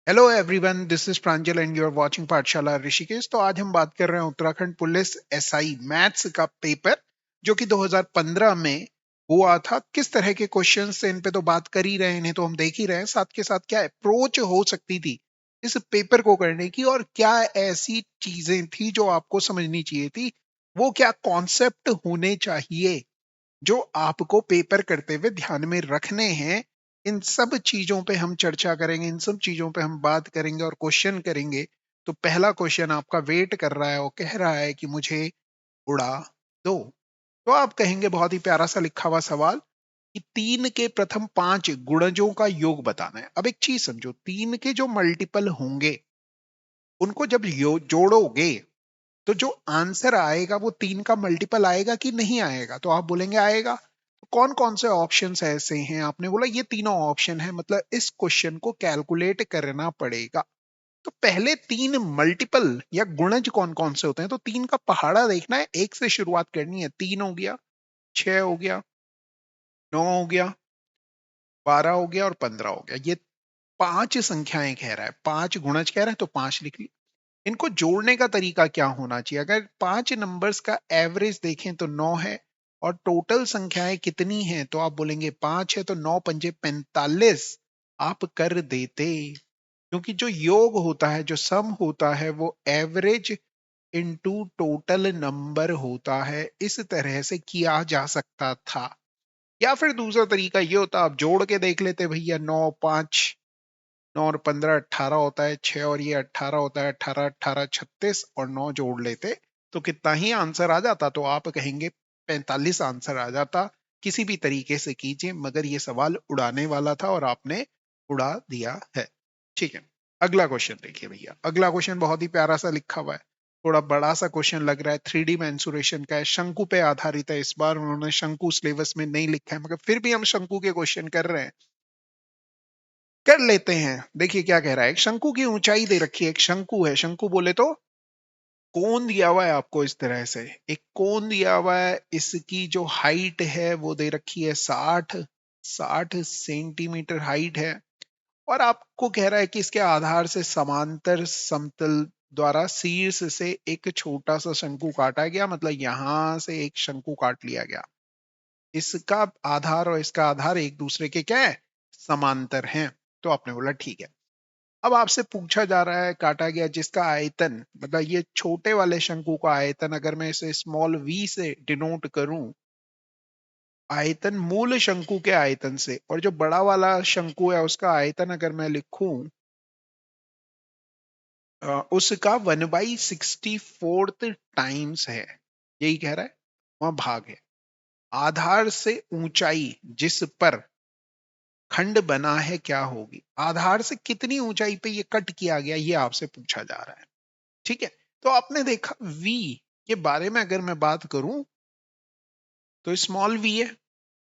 Hello everyone, this is Pranjal and you are watching Pathshala Rishikesh. तो आज हम बात कर रहे हैं उत्तराखंड पुलिस एसआई मैथ्स का पेपर जो कि 2015 में हुआ था। किस तरह के क्वेश्चंस से इन पे तो बात कर ही रहे हैं, इन्हें तो हम देख ही रहे हैं। साथ के साथ क्या अप्रोच हो सकती थी इस पेपर को करने की, और क्या ऐसी चीजें थी जो आपको समझनी चाहिए थी, वो क्या कॉन्सेप्ट होने चाहिए जो आपको पेपर करते हुए ध्यान में रखने हैं। इन सब चीजों पे हम चर्चा करेंगे, इन सब चीजों पे हम बात करेंगे और क्वेश्चन करेंगे। तो पहला क्वेश्चन आपका वेट कर रहा है, वो कह रहा है कि मुझे उड़ा दो। तो आप कहेंगे, बहुत ही प्यारा सा लिखा हुआ सवाल कि 3 के प्रथम 5 गुणजों का योग बताना है। अब एक चीज समझो, 3 के जो मल्टीपल होंगे उनको जब जोड़ोगे तो जो आंसर आएगा वो 3 का मल्टीपल आएगा कि नहीं आएगा? तो आप बोलेंगे आएगा। तो कौन कौन से ऑप्शंस ऐसे हैं? आपने बोला ये तीनों ऑप्शन है, मतलब इस क्वेश्चन को कैलकुलेट करना पड़ेगा। तो पहले 3 मल्टीपल या गुणज कौन कौन से होते हैं? तो 3 का पहाड़ा देखना है, 1 से शुरुआत करनी है। 3 हो गया, 6 हो गया, 9 हो गया, 12 हो गया और 15 हो गया। ये 5 संख्याएं कह रहा है, 5 गुणज कह रहा है, तो 5 लिख लिया। इनको जोड़ने का तरीका क्या होना चाहिए? अगर 5 नंबर्स का एवरेज देखें तो 9 है, और टोटल संख्याएं कितनी हैं? तो आप बोलेंगे 5 है, तो 9 पंजे 45 आप कर देते। क्योंकि जो योग होता है, जो सम होता है, वो एवरेज इनटू टोटल नंबर होता है। इस तरह से किया जा सकता था। या फिर दूसरा तरीका ये होता, आप जोड़ के देख लेते भैया। 9 5 9 और 15 18 होता है, 6 और ये 18 होता है, 18 18 36, और 9 जोड़ लेते तो कितना ही आंसर आ जाता? तो आप कहेंगे 45 आंसर आ जाता। किसी भी तरीके से कीजिए, मगर ये सवाल उड़ाने वाला था और आपने उड़ा दिया है। ठीक है, अगला क्वेश्चन देखिए भैया। अगला क्वेश्चन बहुत ही प्यारा सा लिखा हुआ है, थोड़ा बड़ा सा क्वेश्चन लग रहा है, 3D मेंसुरेशन का है, शंकु पे आधारित है। इस बार उन्होंने शंकु सिलेबस में नहीं लिखा है, मगर फिर भी हम शंकु के क्वेश्चन कर रहे हैं, कर लेते हैं। देखिए क्या कह रहा है। एक शंकु की ऊंचाई दे रखी है, एक शंकु है। शंकु बोले तो कोण दिया हुआ है आपको इस तरह से, एक कोण दिया हुआ है। इसकी जो हाइट है वो दे रखी है 60 सेंटीमीटर हाइट है। और आपको कह रहा है कि इसके आधार से समांतर समतल द्वारा शीर्ष से एक छोटा सा शंकु काटा गया, मतलब यहां से एक शंकु काट लिया गया। इसका आधार और इसका आधार एक दूसरे के क्या है? समांतर हैं। तो आपने बोला ठीक है। अब आपसे पूछा जा रहा है, काटा गया जिसका आयतन, मतलब ये छोटे वाले शंकु का आयतन, अगर मैं इसे स्मॉल v से डिनोट करूं, आयतन मूल शंकु के आयतन से, और जो बड़ा वाला शंकु है उसका आयतन अगर मैं लिखूं, उसका 1/64 टाइम्स है। यही कह रहा है, वहां भाग है। आधार से ऊंचाई जिस पर खंड बना है क्या होगी? आधार से कितनी ऊंचाई पे ये कट किया गया, ये आपसे पूछा जा रहा है। ठीक है, तो आपने देखा v के बारे में अगर मैं बात करूं तो स्मॉल v है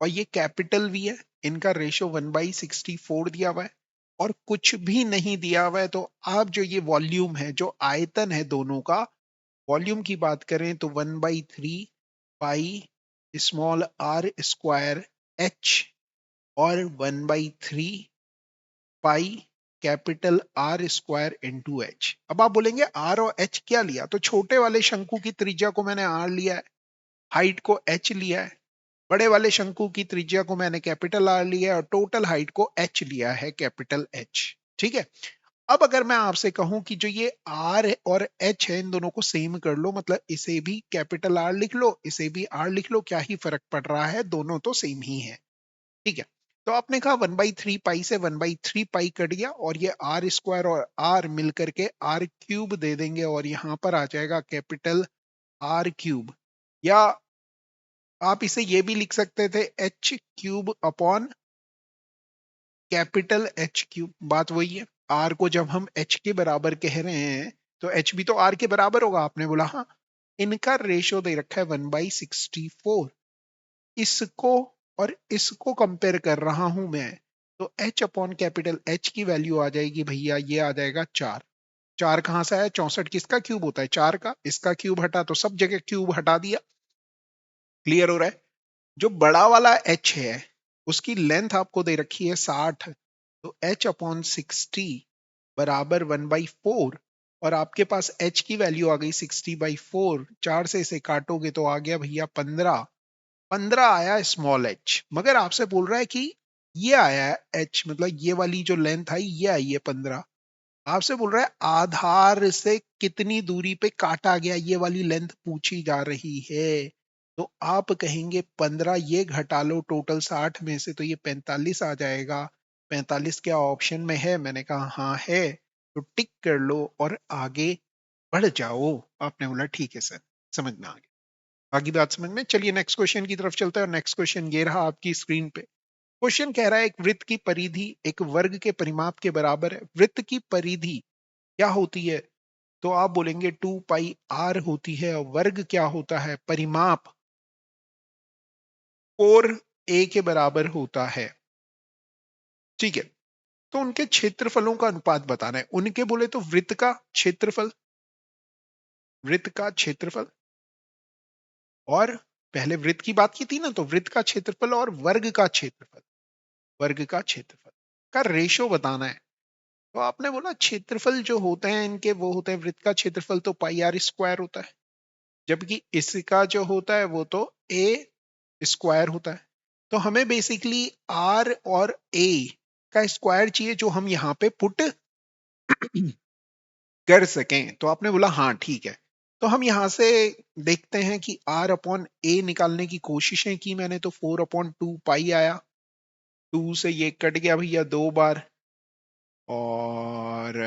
और ये कैपिटल V है। इनका रेशो 1/64 दिया हुआ है और कुछ भी नहीं दिया हुआ है। तो आप जो ये वॉल्यूम है, जो आयतन है दोनों का, वॉल्यूम की बात करें तो 1/3 pi small r square h, और 1/3 pi capital R square into H. अब आप बोलेंगे R और H क्या लिया? तो छोटे वाले शंकु की त्रिज्या को मैंने R लिया है, हाइट को H लिया है। बड़े वाले शंकु की त्रिज्या को मैंने कैपिटल R लिया है और टोटल हाइट को H लिया है, कैपिटल H। ठीक है। अब अगर मैं आपसे कहूं कि जो ये R और H है, इन दोनों को सेम कर लो, मतलब इसे भी कैपिटल R लिख लो, इसे भी R लिख लो, क्या ही फर्क पड़ रहा है? दोनों तो सेम ही है। ठीक है। तो आपने कहा 1/3 पाई से 1/3 पाई कट गया, और ये आर स्क्वायर और आर मिलकर के आर क्यूब दे देंगे, और यहां पर आ जाएगा कैपिटल आर क्यूब। या आप इसे ये भी लिख सकते थे, H cube upon capital H cube. बात वही है, आर को जब हम एच के बराबर कह रहे हैं तो एच भी तो आर के बराबर होगा। आपने बोला हाँ। इनका रेशो दे रखा है 1/64। इसको और इसको कंपेयर कर रहा हूं मैं, तो h अपॉन कैपिटल H की वैल्यू आ जाएगी भैया, ये आ जाएगा 4। 4 कहां से आया? 64 किसका क्यूब होता है? 4 का। इसका क्यूब हटा तो सब जगह क्यूब हटा दिया। क्लियर हो रहा है? जो बड़ा वाला h है उसकी लेंथ आपको दे रखी है 60, तो h अपॉन 60 बराबर 1/4 और आपके पास h की वैल्यू आ गई 60/4। 4 से इसे काटोगे तो आ गया भैया 15। 15 आया स्मॉल h, मगर आपसे बोल रहा है कि ये आया है h, मतलब ये वाली जो लेंथ आई ये आई है 15। आपसे बोल रहा है आधार से कितनी दूरी पे काटा गया, ये वाली लेंथ पूछी जा रही है। तो आप कहेंगे 15, ये घटा लो टोटल 60 में से तो ये 45 आ जाएगा। 45 क्या ऑप्शन में है? मैंने कहा हाँ है। तो टिक कर लो और आगे बढ़ जाओ। आपने बोला ठीक है सर, समझ में आ गया। आगे बात समझ में। चलिए नेक्स्ट क्वेश्चन की तरफ चलते हैं, और नेक्स्ट क्वेश्चन ये रहा आपकी स्क्रीन पे। क्वेश्चन कह रहा है एक वृत्त की परिधि एक वर्ग के परिमाप के बराबर है। वृत्त की परिधि क्या होती है? तो आप बोलेंगे 2 पाई r होती है, और वर्ग क्या होता है? परिमाप 4a के बराबर होता है। ठीक है, तो उनके क्षेत्रफलों का अनुपात बताना है। उनके बोले तो वृत्त का क्षेत्रफल, वृत्त का क्षेत्रफल, और पहले वृत्त की बात की थी ना, तो वृत्त का क्षेत्रफल और वर्ग का क्षेत्रफल, वर्ग का क्षेत्रफल का रेशो बताना है। तो आपने बोला क्षेत्रफल जो होते हैं इनके वो होते हैं, वृत्त का क्षेत्रफल तो पाई आर स्क्वायर होता है, जबकि इसका जो होता है वो तो ए स्क्वायर होता है। तो हमें बेसिकली आर और ए का स्क्वायर चाहिए जो हम यहाँ पे पुट कर सकें। तो आपने बोला हाँ ठीक है। तो हम यहाँ से देखते हैं कि आर अपॉन ए निकालने की कोशिशें की मैंने, तो 4/2 पाई आया। 2 से ये कट गया भैया 2 बार, और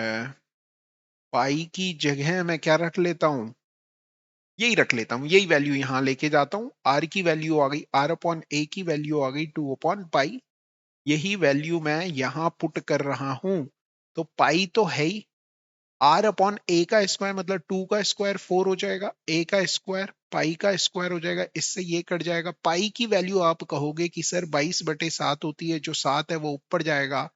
पाई की जगह मैं क्या रख लेता हूँ? यही रख लेता हूँ, यही वैल्यू यहाँ लेके जाता हूँ। आर की वैल्यू आ गई, आर अपॉन ए की वैल्यू आ गई 2/पाई। यही वैल्यू मैं यहाँ पुट कर रहा हूं। तो पाई तो है ही, आर अपॉन ए का स्क्वायर मतलब 2 का स्क्वायर 4 हो जाएगा, ए का स्क्वायर पाई का स्क्वायर हो जाएगा, इससे ये कट जाएगा। पाई की वैल्यू आप कहोगे कि सर 22/7 होती है, जो 7 है वो ऊपर जाएगा।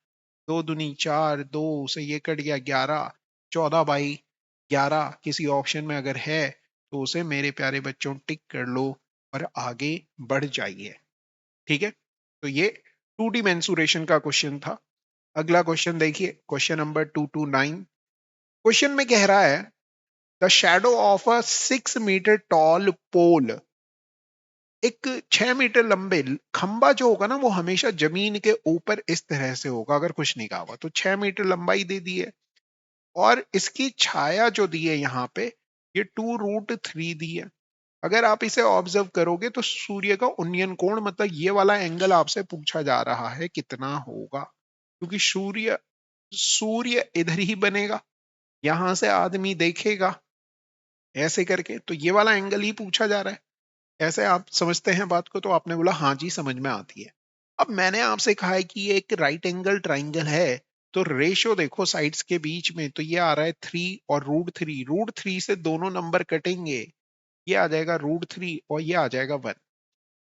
2 दूनी 4, 2 से ये कट गया 11, 14/11 किसी ऑप्शन में अगर है तो उसे मेरे प्यारे बच्चों टिक कर लो और आगे बढ़ जाइए। ठीक है, तो ये 2D मेंसुरेशन का क्वेश्चन था। अगला क्वेश्चन देखिए, क्वेश्चन नंबर 229। क्वेश्चन में कह रहा है the shadow of a 6 metre tall pole, एक 6 मीटर लंबे खंबा जो होगा ना वो हमेशा जमीन के ऊपर इस तरह से होगा, अगर कुछ नहीं कहा हुआ तो। 6 मीटर लंबाई दे दी है, और इसकी छाया जो दी है यहाँ पे ये 2√3 दी है। अगर आप इसे ऑब्जर्व करोगे तो सूर्य का उन्नयन कोण, मतलब ये वाला एंगल आपसे पूछा जा रहा है कितना होगा, क्योंकि सूर्य सूर्य इधर ही बनेगा, यहां से आदमी देखेगा ऐसे करके, तो ये वाला एंगल ही पूछा जा रहा है। ऐसे आप समझते हैं बात को? तो आपने बोला हाँ जी समझ में आती है। अब मैंने आपसे कहा है कि ये एक राइट एंगल ट्राइंगल है, तो रेशो देखो साइड्स के बीच में, तो ये आ रहा है 3 और √3। √3 से दोनों नंबर कटेंगे, ये आ जाएगा √3 और ये आ जाएगा 1।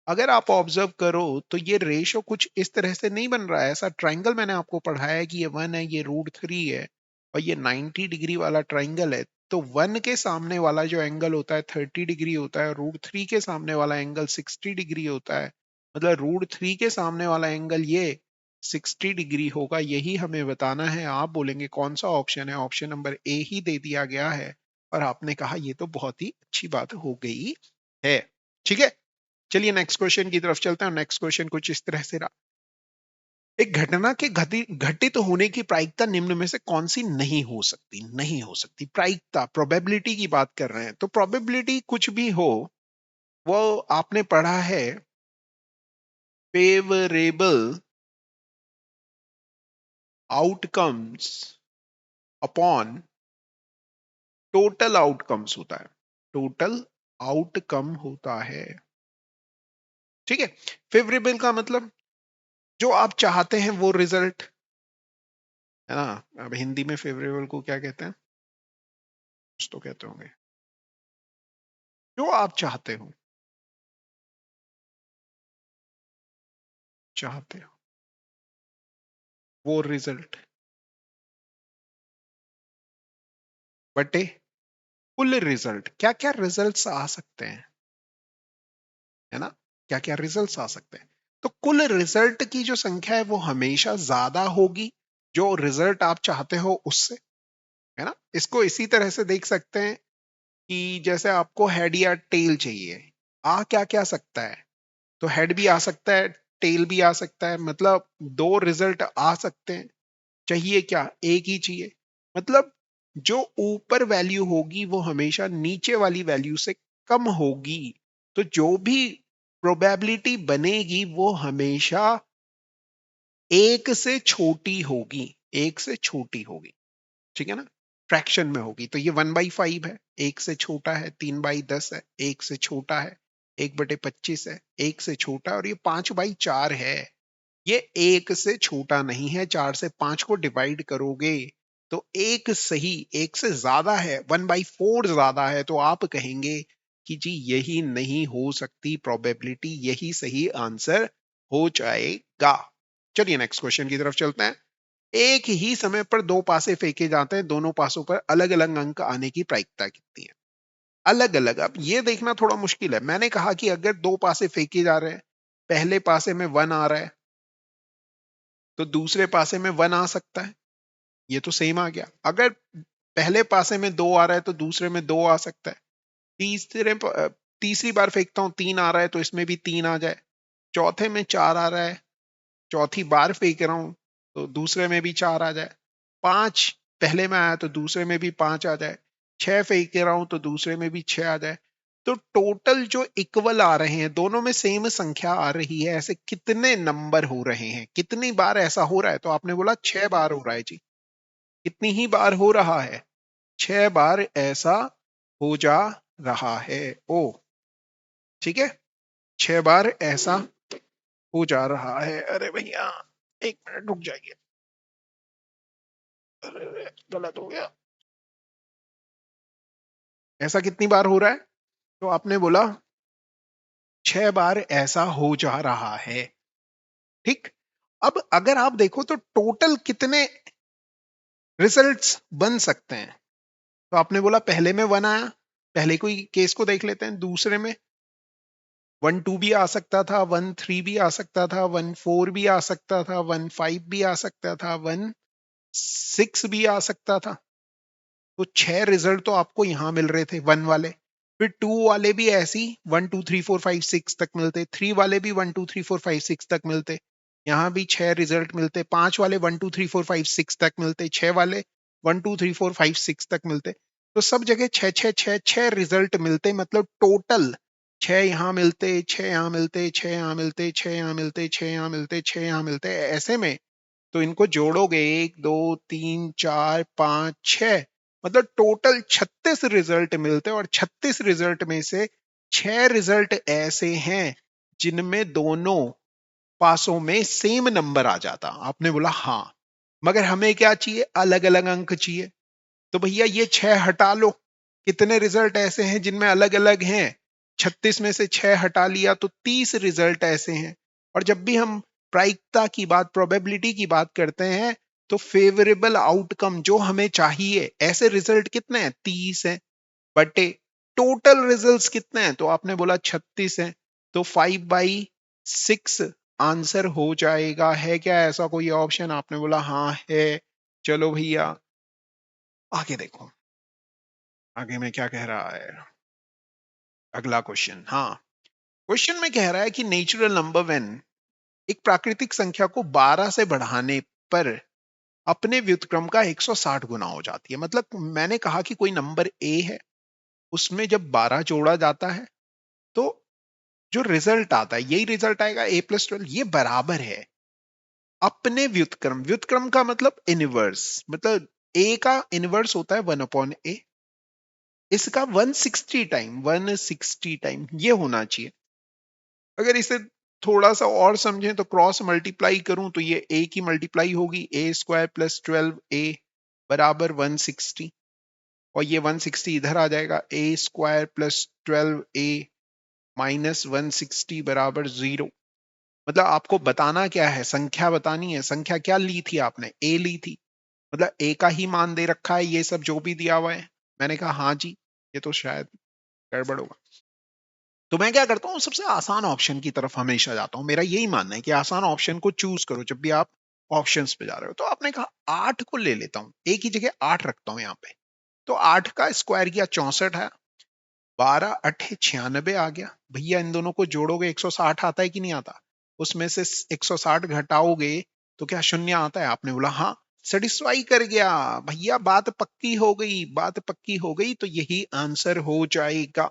अगर आप ऑब्जर्व करो तो ये रेशो कुछ इस तरह से नहीं बन रहा है। ऐसा ट्राइंगल मैंने आपको पढ़ाया है कि ये 1 है, ये √3 है, और ये 90 डिग्री वाला ट्राइंगल है। तो 1 के सामने वाला जो एंगल होता है 30 डिग्री होता है, √3 के सामने वाला एंगल 60 डिग्री होता है। मतलब √3 के सामने वाला एंगल ये 60 डिग्री होगा, यही हमें बताना है। आप बोलेंगे कौन सा ऑप्शन है? ऑप्शन नंबर ए ही दे दिया गया है, और आपने कहा ये तो बहुत ही अच्छी बात हो गई है। ठीक है, चलिए नेक्स्ट क्वेश्चन की तरफ चलते हैं। नेक्स्ट क्वेश्चन कुछ इस तरह से रहा, एक घटना के घटित होने की प्रायिकता निम्न में से कौन सी नहीं हो सकती? नहीं हो सकती, प्रायिकता, प्रोबेबिलिटी की बात कर रहे हैं। तो प्रोबेबिलिटी कुछ भी हो, वो आपने पढ़ा है favourable outcomes upon total outcomes होता है, टोटल आउटकम होता है। ठीक है, फेवरेबल का मतलब जो आप चाहते हैं वो रिजल्ट है ना। अब हिंदी में फेवरेबल को क्या कहते हैं? कुछ तो कहते होंगे, जो आप चाहते हो, चाहते हो वो रिजल्ट बटे कुल रिजल्ट। क्या क्या रिजल्ट्स आ सकते हैं, है ना? क्या क्या रिजल्ट्स आ सकते हैं? तो कुल रिजल्ट की जो संख्या है वो हमेशा ज्यादा होगी जो रिजल्ट आप चाहते हो उससे, है ना। इसको इसी तरह से देख सकते हैं कि जैसे आपको हेड या टेल चाहिए, आ क्या क्या सकता है, तो हेड भी आ सकता है, टेल भी आ सकता है, मतलब दो रिजल्ट आ सकते हैं। चाहिए क्या, एक ही चाहिए। मतलब जो ऊपर वैल्यू होगी वो हमेशा नीचे वाली वैल्यू से कम होगी, तो जो भी प्रोबेबिलिटी बनेगी वो हमेशा एक से छोटी होगी, एक से छोटी होगी, ठीक है ना। फ्रैक्शन में होगी, तो ये 1/5 है, एक से छोटा है। 3/10 है, एक से छोटा है। 1/25 है, एक से छोटा है। और ये 5/4 है, ये एक से छोटा नहीं है। 4 से 5 को डिवाइड करोगे तो एक सही, एक से ज्यादा है, 1/4 ज्यादा है, तो आप कहेंगे कि जी यही नहीं हो सकती प्रोबेबिलिटी, यही सही आंसर हो जाएगा। चलिए नेक्स्ट क्वेश्चन की तरफ चलते हैं। एक ही समय पर दो पासे फेंके जाते हैं, दोनों पासों पर अलग अलग अंक आने की प्रायिकता कितनी है। अलग अलग, अब ये देखना थोड़ा मुश्किल है। मैंने कहा कि अगर दो पासे फेंके जा रहे हैं, पहले पासे में 1 आ रहा है तो दूसरे पासे में 1 आ सकता है, ये तो सेम आ गया। अगर पहले पासे में 2 आ रहा है तो दूसरे में 2 आ सकता है। तीसरी बार फेंकता हूं, 3 आ रहा है तो इसमें भी 3 आ जाए। चौथे में 4 आ रहा है, चौथी बार फेंक रहा हूं तो दूसरे में भी 4 आ जाए। 5 पहले में आया तो दूसरे में भी 5 आ जाए। 6 फेंक रहा हूं तो दूसरे में भी 6 आ जाए। तो टोटल जो इक्वल आ रहे हैं, दोनों में सेम संख्या आ रही है, ऐसे कितने नंबर हो रहे हैं, कितनी बार ऐसा हो रहा है। तो आपने बोला 6 बार हो रहा है जी। कितनी ही बार हो रहा है, 6 बार ऐसा हो जा रहा है। ओ ठीक है, 6 बार ऐसा हो जा रहा है। अरे भैया 1 मिनट रुक जाइए, अरे गलत हो गया। ऐसा कितनी बार हो रहा है, तो आपने बोला 6 बार ऐसा हो जा रहा है, ठीक। अब अगर आप देखो तो टोटल कितने रिजल्ट्स बन सकते हैं, तो आपने बोला पहले में 1 आया, पहले कोई केस को देख लेते हैं। दूसरे में 1 2 भी आ सकता था, 1 3 भी आ सकता था, 1 4 भी आ सकता था, 1 5 भी आ सकता था, 1 6 भी आ सकता था। तो 6 रिजल्ट तो आपको यहां मिल रहे थे 1 वाले। फिर 2 वाले भी ऐसी 1 2 3 4 5 6 तक मिलते, 3 वाले भी 1 2 3 4 5 6 तक मिलते, यहाँ भी 6 रिजल्ट मिलते। 5 वाले 1 2 3 4 5 6 तक मिलते, 6 वाले 1 2 3 4 5 6 तक मिलते। तो सब जगह 6 6 6 6 6 रिजल्ट मिलते, मतलब टोटल 6 यहाँ मिलते, 6 यहाँ मिलते, 6 यहाँ मिलते, 6 यहाँ मिलते, 6 यहाँ मिलते, 6 यहाँ मिलते। ऐसे में तो इनको जोड़ोगे 1 2 3 4 5 6, मतलब टोटल 36 रिजल्ट मिलते हैं। और 36 रिजल्ट में से 6 रिजल्ट ऐसे हैं जिनमें दोनों पासों में सेम नंबर आ जाता। आपने बोला हाँ, मगर हमें क्या चाहिए, अलग अलग अंक चाहिए। तो भैया ये 6 हटा लो, कितने रिजल्ट ऐसे हैं जिनमें अलग अलग हैं। 36 में से 6 हटा लिया तो 30 रिजल्ट ऐसे हैं। और जब भी हम प्रायिकता की बात, प्रोबेबिलिटी की बात करते हैं, तो फेवरेबल आउटकम जो हमें चाहिए, ऐसे रिजल्ट कितने हैं, 30 हैं। बटे टोटल रिजल्ट्स कितने हैं, तो आपने बोला 36 हैं, तो 5/6 आंसर हो जाएगा। है क्या ऐसा कोई ऑप्शन, आपने बोला हाँ है। चलो भैया आगे देखो, आगे में क्या कह रहा है। अगला क्वेश्चन, हाँ, क्वेश्चन में कह रहा है कि नेचुरल नंबर व्हेन, एक प्राकृतिक संख्या को 12 से बढ़ाने पर अपने व्युत्क्रम का 160 गुना हो जाती है। मतलब मैंने कहा कि कोई नंबर ए है, उसमें जब 12 जोड़ा जाता है तो जो रिजल्ट आता है यही रिजल्ट आएगा, A+12, ये बराबर है अपने व्युत्क्रम। व्युत्क्रम का मतलब इनवर्स, मतलब ए का इनवर्स होता है 1/a, इसका 160 टाइम ये होना चाहिए। अगर इसे थोड़ा सा और समझें तो क्रॉस मल्टीप्लाई करूं तो ये a की मल्टीप्लाई होगी, A² + 12a बराबर 160, और ये 160 इधर आ जाएगा, A² + 12a माइनस 160 बराबर 0। मतलब आपको बताना क्या है, संख्या बतानी है। संख्या क्या ली थी आपने, a ली थी, मतलब a का ही मान दे रखा है, ये सब जो भी दिया हुआ है। मैंने कहा हाँ जी, ये तो शायद गड़बड़ होगा। तो मैं क्या करता हूँ, सबसे आसान ऑप्शन की तरफ हमेशा जाता हूँ। मेरा यही मानना है कि आसान ऑप्शन को चूज करो जब भी आप ऑप्शंस पे जा रहे हो। तो आपने कहा 8 को ले लेता हूं, एक ही जगह 8 रखता हूं यहाँ पे। तो 8 का स्क्वायर किया 64 है, 12 अठे 96 आ गया। भैया इन दोनों को जोड़ोगे 160 आता है कि नहीं आता? उसमें से 160 घटाओगे तो क्या शून्य आता है? आपने बोला हाँ, सेटिस्फाई कर गया भैया, बात पक्की हो गई, बात पक्की हो गई, तो यही आंसर हो जाएगा।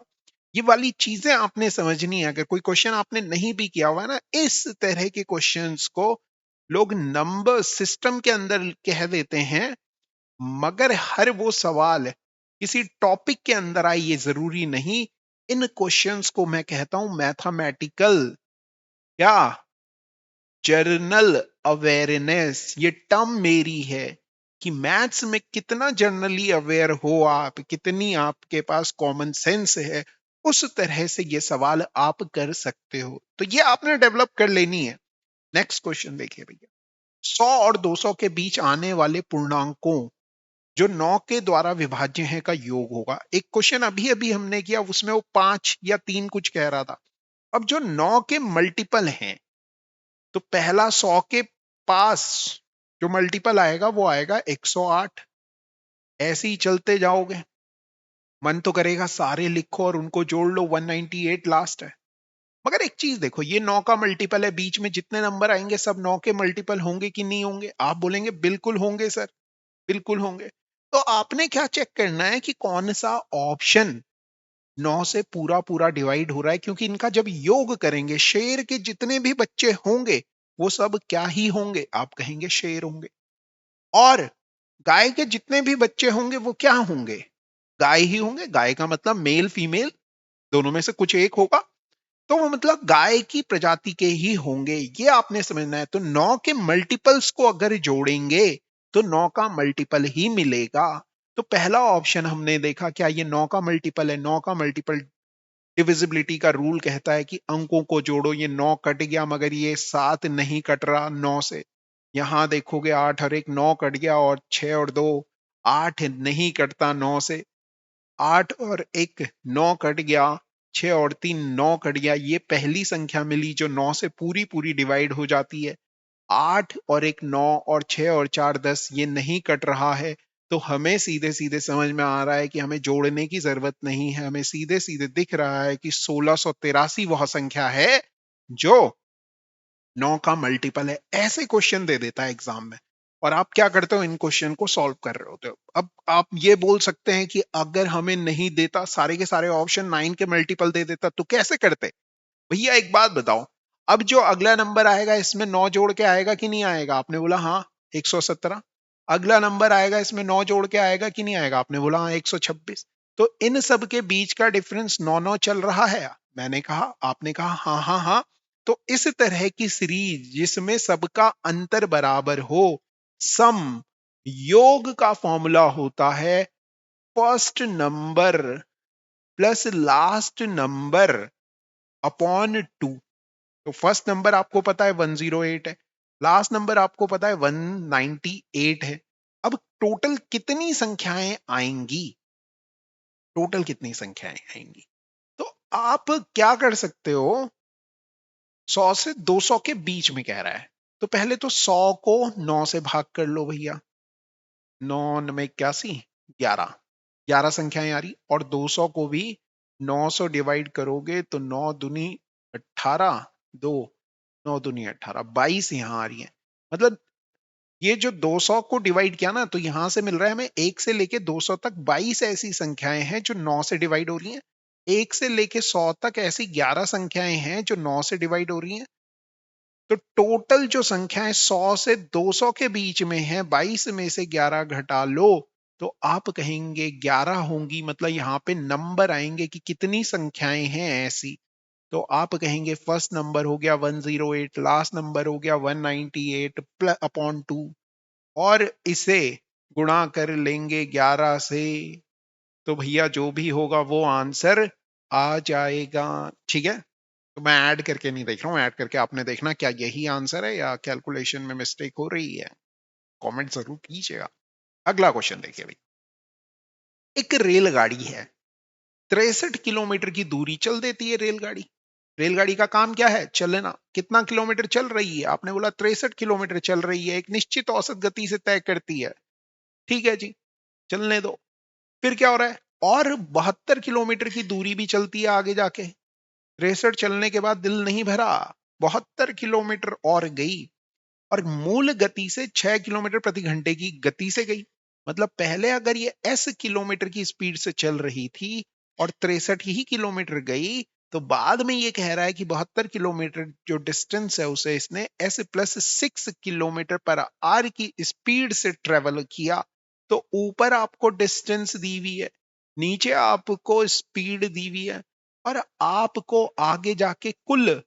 ये वाली चीजें आपने समझनी है। अगर कोई क्वेश्चन आपने नहीं भी किया हुआ है ना, इस तरह के क्वेश्चंस को लोग नंबर सिस्टम के अंदर कह देते हैं, मगर हर वो सवाल किसी टॉपिक के अंदर आए ये जरूरी नहीं। इन क्वेश्चंस को मैं कहता हूं मैथमेटिकल या जर्नल अवेयरनेस। ये टर्म मेरी है कि मैथ्स में कितना जर्नली अवेयर हो आप, कितनी आपके पास कॉमन सेंस है, उस तरह से ये सवाल आप कर सकते हो। तो ये आपने डेवलप कर लेनी है। नेक्स्ट क्वेश्चन देखिए भैया, 100 और 200 के बीच आने वाले पूर्णांकों जो 9 के द्वारा विभाज्य है का योग होगा। एक क्वेश्चन अभी अभी हमने किया, उसमें वो 5 या 3 कुछ कह रहा था। अब जो 9 के मल्टीपल हैं, तो पहला 100 के पास जो मल्टीपल आएगा वो आएगा 108। ऐसे ही चलते जाओगे, मन तो करेगा सारे लिखो और उनको जोड़ लो, 198 लास्ट है। मगर एक चीज देखो, ये 9 का मल्टीपल है, बीच में जितने नंबर आएंगे सब 9 के मल्टीपल होंगे कि नहीं होंगे? आप बोलेंगे बिल्कुल होंगे सर, बिल्कुल होंगे। तो आपने क्या चेक करना है कि कौन सा ऑप्शन 9 से पूरा पूरा डिवाइड हो रहा है, क्योंकि इनका जब योग करेंगे, शेर के जितने भी बच्चे होंगे वो सब क्या ही होंगे? आप कहेंगे शेर होंगे। और गाय के जितने भी बच्चे होंगे वो क्या होंगे? गाय ही होंगे। गाय का मतलब मेल फीमेल दोनों में से कुछ एक होगा, तो वो मतलब गाय की प्रजाति के ही होंगे। ये आपने समझना है। तो 9 के मल्टीपल्स को अगर जोड़ेंगे तो 9 का मल्टीपल ही मिलेगा। तो पहला ऑप्शन हमने देखा, क्या ये 9 का मल्टीपल है? 9 का मल्टीपल डिविजिबिलिटी का रूल कहता है कि अंकों को जोड़ो। ये 9 कट गया, मगर ये 7 नहीं कट रहा 9 से। यहां देखोगे 8 और 1 9 कट गया, और 6 और 2 8 नहीं कटता 9 से। 8 और 1 9 कट गया, 6 और 3 9 कट गया। ये पहली संख्या मिली जो 9 से पूरी पूरी डिवाइड हो जाती है। 8 और 1 9 और 6 और 4 10, ये नहीं कट रहा है। तो हमें सीधे सीधे समझ में आ रहा है कि हमें जोड़ने की जरूरत नहीं है। हमें सीधे सीधे दिख रहा है कि 1683 वह संख्या है जो 9 का मल्टीपल है। ऐसे क्वेश्चन दे देता है एग्जाम में, और आप क्या करते हो? इन क्वेश्चन को सॉल्व कर रहे होते हो। अब आप ये बोल सकते हैं कि अगर हमें नहीं देता, सारे के सारे ऑप्शन 9 के मल्टीपल दे देता, तो कैसे करते? भैया एक बात बताओ, अब जो अगला नंबर आएगा इसमें 9 जोड़ के आएगा कि नहीं आएगा? आपने बोला हाँ, 117। अगला नंबर आएगा इसमें 9 जोड़ के आएगा कि नहीं आएगा? आपने बोला हाँ, 126। तो इन सब के बीच का डिफरेंस 9 चल रहा है। मैंने कहा, आपने कहा हाँ हाँ हाँ। तो इस तरह की सीरीज जिसमें सबका अंतर बराबर हो, सम योग का फॉर्मूला होता है first number plus last number upon 2। तो फर्स्ट नंबर आपको पता है 108 है, लास्ट नंबर आपको पता है 198 है। अब टोटल कितनी संख्याएं आएंगी? टोटल कितनी संख्याएं आएंगी? तो आप क्या कर सकते हो? 100 से 200 के बीच में कह रहा है, तो पहले तो 100 को 9 से भाग कर लो भैया। 9 में 81, 11 11 संख्याएं आ रही। और 200 को भी 9 से डिवाइड करोगे तो 9 दूनी 18, 2 9 दूनी 18, 22 यहां आ रही है। मतलब ये जो 200 को डिवाइड किया ना, तो यहां से मिल रहा है हमें 1 से लेके 200 तक 22 ऐसी संख्याएं हैं जो 9 से डिवाइड हो रही हैं। 1 से लेके 100 तक ऐसी 11 संख्याएं हैं जो 9 से डिवाइड हो रही हैं। तो टोटल जो संख्याएं 100 से 200 के बीच में है, 22 में से 11 घटा लो तो आप कहेंगे 11 होंगी। मतलब यहाँ पे नंबर आएंगे कि कितनी संख्याएं हैं ऐसी। तो आप कहेंगे फर्स्ट नंबर हो गया 108, लास्ट नंबर हो गया 198 प्लस अपॉन 2, और इसे गुणा कर लेंगे 11 से। तो भैया जो भी होगा वो आंसर आ जाएगा। ठीक है, तो मैं ऐड करके नहीं देख रहा हूँ, ऐड करके आपने देखना क्या यही आंसर है या कैलकुलेशन में मिस्टेक हो रही है। कमेंट जरूर कीजिएगा। अगला क्वेश्चन देखिए भाई, एक रेलगाड़ी है, 63 किलोमीटर की दूरी चल देती है रेलगाड़ी। रेलगाड़ी का काम क्या है? चलना। कितना किलोमीटर चल रही है? आपने बोला 63 किलोमीटर चल रही है, एक निश्चित औसत गति से तय करती है। ठीक है जी, चलने दो। फिर क्या हो रहा है? और 72 किलोमीटर की दूरी भी चलती है आगे जाके। 63 चलने के बाद दिल नहीं भरा, 72 किलोमीटर और गई, और मूल गति से 6 किलोमीटर प्रति घंटे की गति से गई। मतलब पहले अगर ये एस किलोमीटर की स्पीड से चल रही थी और 63 ही किलोमीटर गई, तो बाद में ये कह रहा है कि 72 किलोमीटर जो डिस्टेंस है उसे इसने एस प्लस 6 किलोमीटर पर आर की स्पीड से ट्रेवल किया। तो ऊपर आपको डिस्टेंस दी हुई है, नीचे आपको स्पीड दी हुई है, और आपको आगे जाके कुल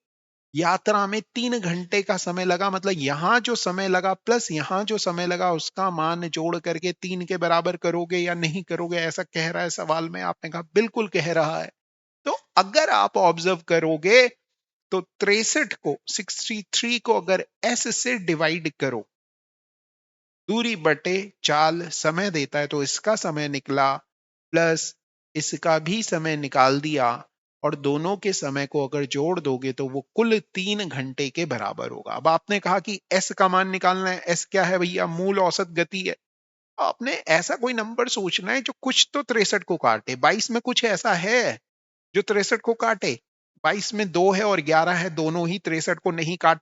यात्रा में 3 घंटे का समय लगा। मतलब यहां जो समय लगा प्लस यहां जो समय लगा, उसका मान जोड़ करके 3 के बराबर करोगे या नहीं करोगे, ऐसा कह रहा है सवाल में। आपने कहा बिल्कुल कह रहा है। तो अगर आप ऑब्जर्व करोगे तो 63 को 63 को अगर एस से डिवाइड करो, दूरी बटे चाल समय देता है, तो इसका समय निकला प्लस इसका भी समय निकाल दिया, और दोनों के समय को अगर जोड़ दोगे तो वो कुल 3 घंटे के बराबर होगा। अब आपने कहा कि एस का मान निकालना है। एस क्या है भैया? मूल औसत गति है। आपने ऐसा कोई नंबर सोचना है जो कुछ तो 63 को काटे। 22 में कुछ ऐसा है जो 63 को काटे? 22 में 2 है और 11 है, दोनों ही 63 को नहीं काट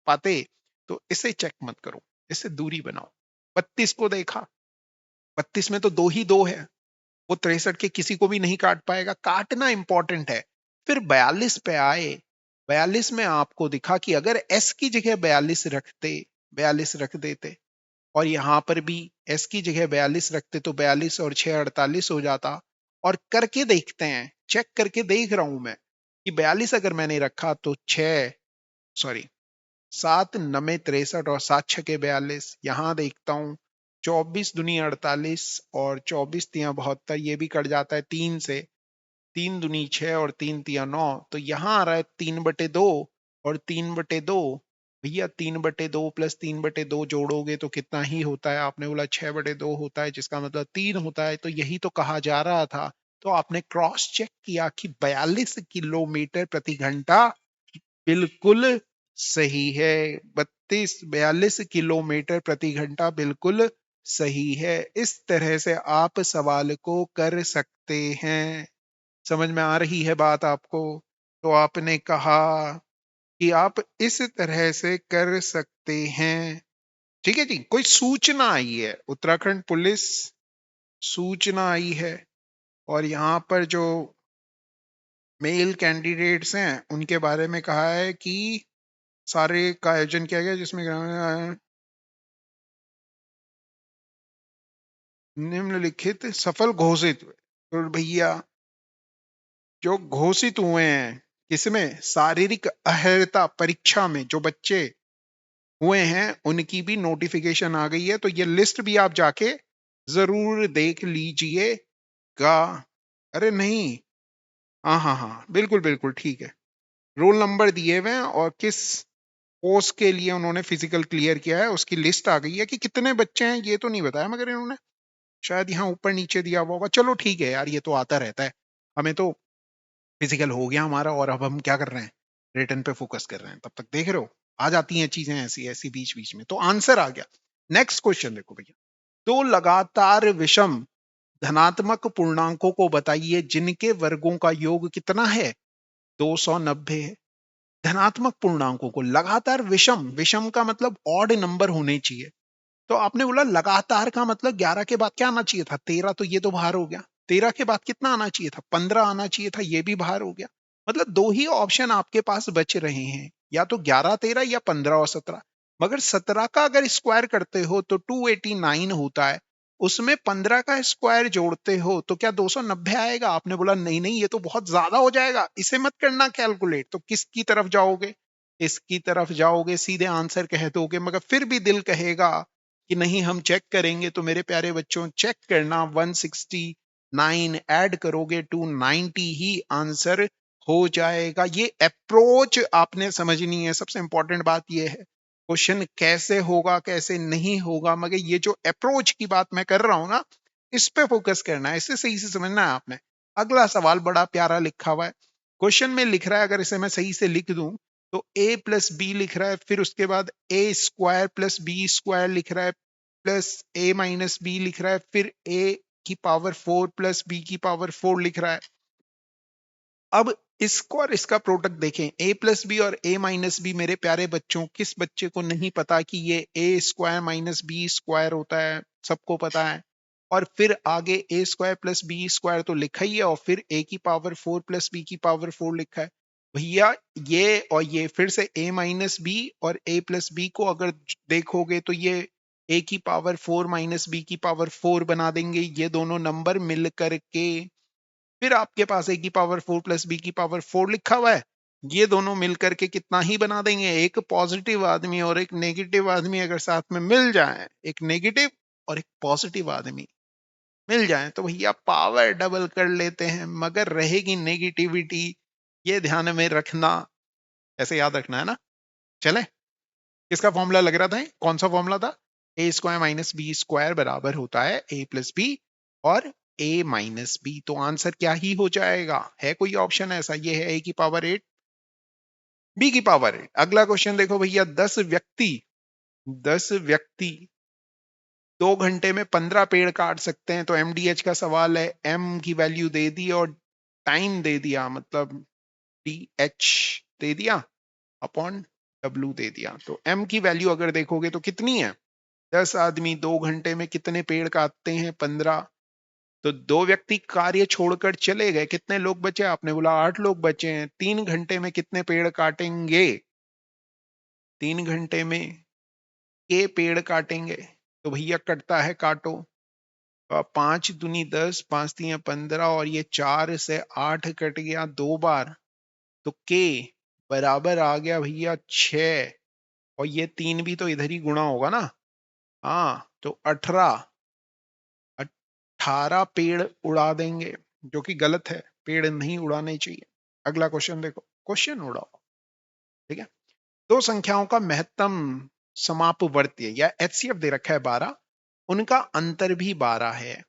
पाते। तो इसे चेक मत करो, इससे दूरी बनाओ। 32 को देखा, 32 में तो दो ही दो है, वो 63 के किसी को भी नहीं काट पाएगा। काटना इंपॉर्टेंट है। फिर 42 पे आए, 42 में आपको दिखा कि अगर एस की जगह 42 रखते, 42 रख देते, और यहां पर भी एस की जगह 42 रखते, तो 42 और 6 48 हो जाता। और करके देखते हैं, चेक करके देख रहा हूं मैं कि 42 अगर मैंने रखा तो 6, सॉरी 7 9 63 और 7 6 42। यहां देखता हूं 24 दूनी 48 और 24 3 72, ये भी कट जाता है 3 से। 3 दूनी 6 और 3 3 9, तो यहां आ रहा है 3/2 और 3/2। भैया 3/2 प्लस 3/2 जोड़ोगे तो कितना ही होता है? आपने बोला 6/2 होता है, जिसका मतलब 3 होता है। तो यही तो कहा जा रहा था। तो आपने क्रॉस चेक किया कि 42 किलोमीटर प्रति घंटा बिल्कुल सही है। 42 किलोमीटर प्रति घंटा बिल्कुल सही है। इस तरह से आप सवाल को कर सकते हैं। समझ में आ रही है बात आपको? तो आपने कहा कि आप इस तरह से कर सकते हैं। ठीक है जी। कोई सूचना आई है, उत्तराखंड पुलिस सूचना आई है, और यहाँ पर जो मेल कैंडिडेट्स हैं उनके बारे में कहा है कि सारे का आयोजन किया गया, जिसमें निम्नलिखित सफल घोषित हुए। तो भैया जो घोषित हुए हैं किसमें? शारीरिक अहर्ता परीक्षा में जो बच्चे हुए हैं उनकी भी नोटिफिकेशन आ गई है। तो ये लिस्ट भी आप जाके जरूर देख लीजिएगा। अरे नहीं, हाँ हाँ हाँ, बिल्कुल बिल्कुल ठीक है। रोल नंबर दिए हुए हैं और किस पोस्ट के लिए उन्होंने फिजिकल क्लियर किया है उसकी लिस्ट आ गई है। कि कितने बच्चे हैं ये तो नहीं बताया, मगर इन्होंने शायद यहाँ ऊपर नीचे दिया हुआ होगा। चलो ठीक है यार, ये तो आता रहता है। हमें तो फिजिकल हो गया हमारा, और अब हम क्या कर रहे हैं? रिटर्न पे फोकस कर रहे हैं। तब तक देख रहे हो आ जाती हैं चीजें ऐसी ऐसी बीच बीच में। तो आंसर आ गया। नेक्स्ट क्वेश्चन देखो भैया। दो लगातार विषम धनात्मक पूर्णांकों को बताइए जिनके वर्गों का योग कितना है? 290 है। धनात्मक पूर्णांकों को लगातार विषम, विषम का मतलब ऑड नंबर होने चाहिए। तो आपने बोला लगातार का मतलब 11 के बाद क्या आना चाहिए था? 13। तो ये तो बाहर हो गया। 13 के बाद कितना आना चाहिए था? 15 आना चाहिए था, ये भी बाहर हो गया। मतलब दो ही ऑप्शन आपके पास बच रहे हैं, या तो 11 13 या 15 और 17। मगर 17 का अगर स्क्वायर करते हो तो 289 होता है। उसमें 15 का स्क्वायर जोड़ते हो तो क्या 290 आएगा? आपने बोला नहीं नहीं, ये तो बहुत ज्यादा हो जाएगा, इसे मत करना कैलकुलेट। तो किसकी तरफ जाओगे? इसकी तरफ जाओगे, सीधे आंसर कह दोगे। मगर फिर भी दिल कहेगा कि नहीं हम चेक करेंगे। तो मेरे प्यारे बच्चों चेक करना, 169 ऐड करोगे 290 ही आंसर हो जाएगा। ये अप्रोच आपने समझनी है। सबसे इंपॉर्टेंट बात ये है, क्वेश्चन कैसे होगा कैसे नहीं होगा, मगर ये जो अप्रोच की बात मैं कर रहा हूं ना, इस पे फोकस करना है, इसे सही से समझना है आपने। अगला सवाल बड़ा प्यारा लिखा हुआ है। क्वेश्चन में लिख रहा है, अगर इसे मैं सही से लिख दूं तो a प्लस बी लिख रहा है, फिर उसके बाद a square plus B square लिख रहा है, प्लस a माइनस बी लिख रहा है, फिर a की पावर 4 प्लस b की पावर 4 लिख रहा है। अब इसको और इसका प्रोडक्ट देखें, a प्लस बी और a माइनस बी। मेरे प्यारे बच्चों, किस बच्चे को नहीं पता कि ये a square minus B square होता है? सबको पता है। और फिर आगे a square plus B square तो लिखा ही है, और फिर a की पावर 4 प्लस b की पावर 4 लिखा है। भैया ये और ये फिर से a माइनस बी और a प्लस बी को अगर देखोगे तो ये a की पावर 4 माइनस b की पावर 4 बना देंगे, ये दोनों नंबर मिल करके। फिर आपके पास a की पावर 4 प्लस b की पावर 4 लिखा हुआ है, ये दोनों मिलकर के कितना ही बना देंगे? एक पॉजिटिव आदमी और एक नेगेटिव आदमी अगर साथ में मिल जाए, एक नेगेटिव और एक पॉजिटिव आदमी मिल जाए, तो भैया पावर डबल कर लेते हैं, मगर रहेगी नेगेटिविटी। ये ध्यान में रखना, ऐसे याद रखना है ना। चले, किसका फॉर्मूला लग रहा था? कौन सा फॉर्मूला था? ए स्क्वायर माइनस बी स्क्वायर बराबर होता है ए प्लस बी और ए माइनस बी। तो आंसर क्या ही हो जाएगा? है कोई ऑप्शन ऐसा? ये है ए की पावर 8 बी की पावर 8। अगला क्वेश्चन देखो भैया, 10 व्यक्ति 2 घंटे में 15 पेड़ काट सकते हैं। तो एमडीएच का सवाल है, एम की वैल्यू दे दी और टाइम दे दिया, मतलब डी एच दे दिया अपॉन डब्ल्यू दे दिया। तो एम की वैल्यू अगर देखोगे तो कितनी है? 10 आदमी 2 घंटे में कितने पेड़ काटते हैं? 15। तो 2 व्यक्ति कार्य छोड़कर चले गए, कितने लोग बचे? आपने बोला 8 लोग बचे हैं। 3 घंटे में कितने पेड़ काटेंगे? 3 घंटे में के पेड़ काटेंगे? तो भैया कटता है, काटो। 5 दूनी 10, 5 3 15, और ये 4 से 8 कट गया 2 बार। तो के बराबर आ गया भैया 6, और ये 3 भी तो इधर ही गुणा होगा ना। हाँ, तो 18 पेड़ उड़ा देंगे, जो कि गलत है, पेड़ नहीं उड़ाने चाहिए। अगला क्वेश्चन देखो, क्वेश्चन उड़ाओ। ठीक है, दो संख्याओं का महत्तम समापवर्तीय या एचसीएफ दे रखा है 12, उनका अंतर भी 12 है।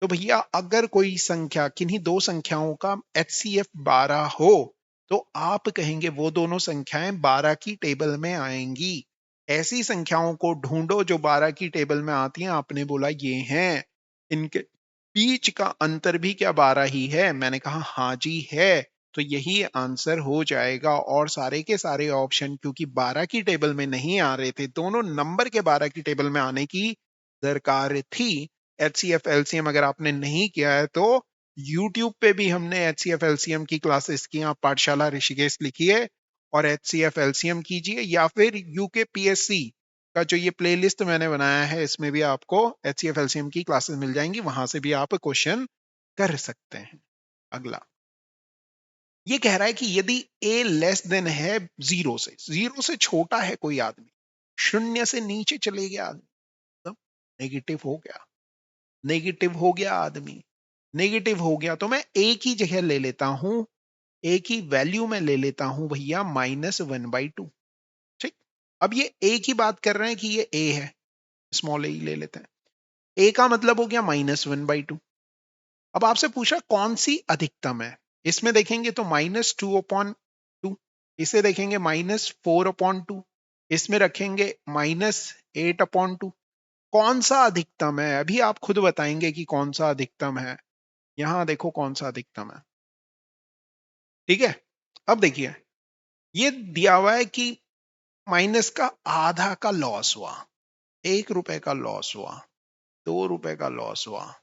तो भैया अगर कोई संख्या, किन्हीं दो संख्याओं का एचसीएफ 12 हो, तो आप कहेंगे वो दोनों संख्याएं 12 की टेबल में आएंगी। ऐसी संख्याओं को ढूंढो जो 12 की टेबल में आती हैं। आपने बोला ये हैं, इनके बीच का अंतर भी क्या 12 ही है? मैंने कहा हाँ जी है। तो यही आंसर हो जाएगा, और सारे के सारे ऑप्शन क्योंकि 12 की टेबल में नहीं आ रहे थे, दोनों नंबर के 12 की टेबल में आने की दरकार थी। एचसीएफ एलसीएम अगर आपने नहीं किया है तो यूट्यूब पे भी हमने एचसीएफ एलसीएम की क्लासेस की, आप पाठशाला ऋषिकेश लिखिए और एचसीएफ एलसीएम कीजिए, या फिर यूकेपीएससी का जो ये प्लेलिस्ट मैंने बनाया है, इसमें भी आपको एचसीएफ एलसीएम की क्लासेस मिल जाएंगी, वहां से भी आप क्वेश्चन कर सकते हैं। अगला ये कह रहा है कि यदि a लेस देन है 0 से छोटा है कोई आदमी, 0 से नीचे चले गया आदमी, मतलब नेगेटिव हो गया, नेगेटिव हो गया आदमी, नेगेटिव हो गया, तो मैं a की जगह ले लेता हूं, a की वैल्यू में ले लेता हूं भैया -1/2। ठीक, अब ये a की बात कर रहे हैं कि ये a है, स्मॉल a ही ले लेते हैं। a का मतलब हो गया -1/2। अब आपसे पूछा कौन सी अधिकतम है, इसमें देखेंगे तो -2/2, इसे देखेंगे -4/2, इसमें रखेंगे -8/2। कौन सा अधिकतम है? अभी आप खुद बताएंगे कि कौन सा अधिकतम है। यहां देखो कौन सा अधिकतम है। ठीक है, अब देखिए, ये दिया हुआ है कि माइनस का आधा का लॉस हुआ, 1 रुपए का लॉस हुआ, 2 रुपए का लॉस हुआ,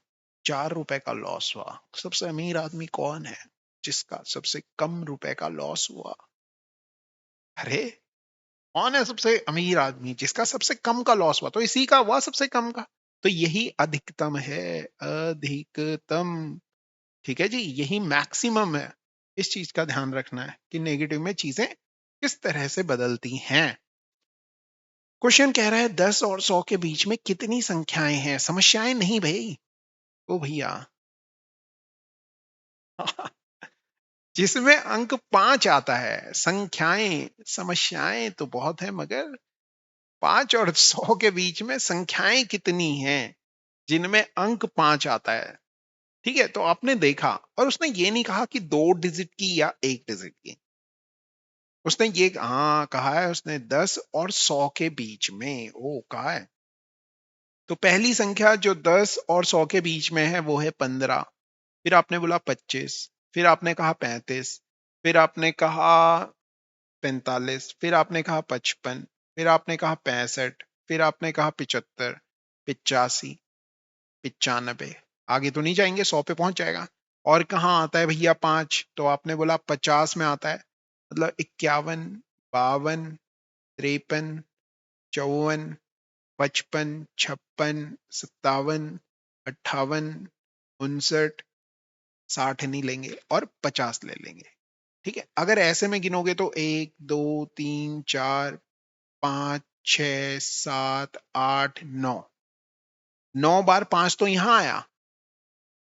4 रुपए का लॉस हुआ। सबसे अमीर आदमी कौन है जिसका सबसे कम रुपए का लॉस हुआ? अरे, कौन है सबसे अमीर आदमी जिसका सबसे कम का लॉस हुआ? तो इसी का हुआ सबसे कम का, तो यही अधिकतम है, अधिकतम। ठीक है जी, यही मैक्सिमम है। इस चीज का ध्यान रखना है कि नेगेटिव में चीजें किस तरह से बदलती हैं। क्वेश्चन कह रहा है 10 और 100 के बीच में कितनी संख्याएं हैं? समस्याएं नहीं भाई, ओ भैया जिसमें अंक 5 आता है। संख्याएं, समस्याएं तो बहुत है, मगर 5 और 100 के बीच में संख्याएं कितनी हैं जिनमें अंक 5 आता है? ठीक है, तो आपने देखा और उसने ये नहीं कहा कि 2 डिजिट की या 1 डिजिट की। उसने ये हाँ कहा है, उसने 10 और 100 के बीच में ओ कहा है। तो पहली संख्या जो 10 और 100 के बीच में है वो है 15। फिर आपने बोला 25, फिर आपने कहा 35, फिर आपने कहा 45, फिर आपने कहा 55, फिर आपने कहा 65, फिर आपने कहा 75, 85, 95। आगे तो नहीं जाएंगे, 100 पे पहुंच जाएगा। और कहाँ आता है भैया 5? तो आपने बोला 50 में आता है, मतलब 51, 52, 53, 54, 55, 56, 57, 58, 59, 60 नहीं लेंगे और 50 ले लेंगे। ठीक है, अगर ऐसे में गिनोगे तो 1 2 3 4 5 6 7 8 9, 9 बार 5 तो यहां आया।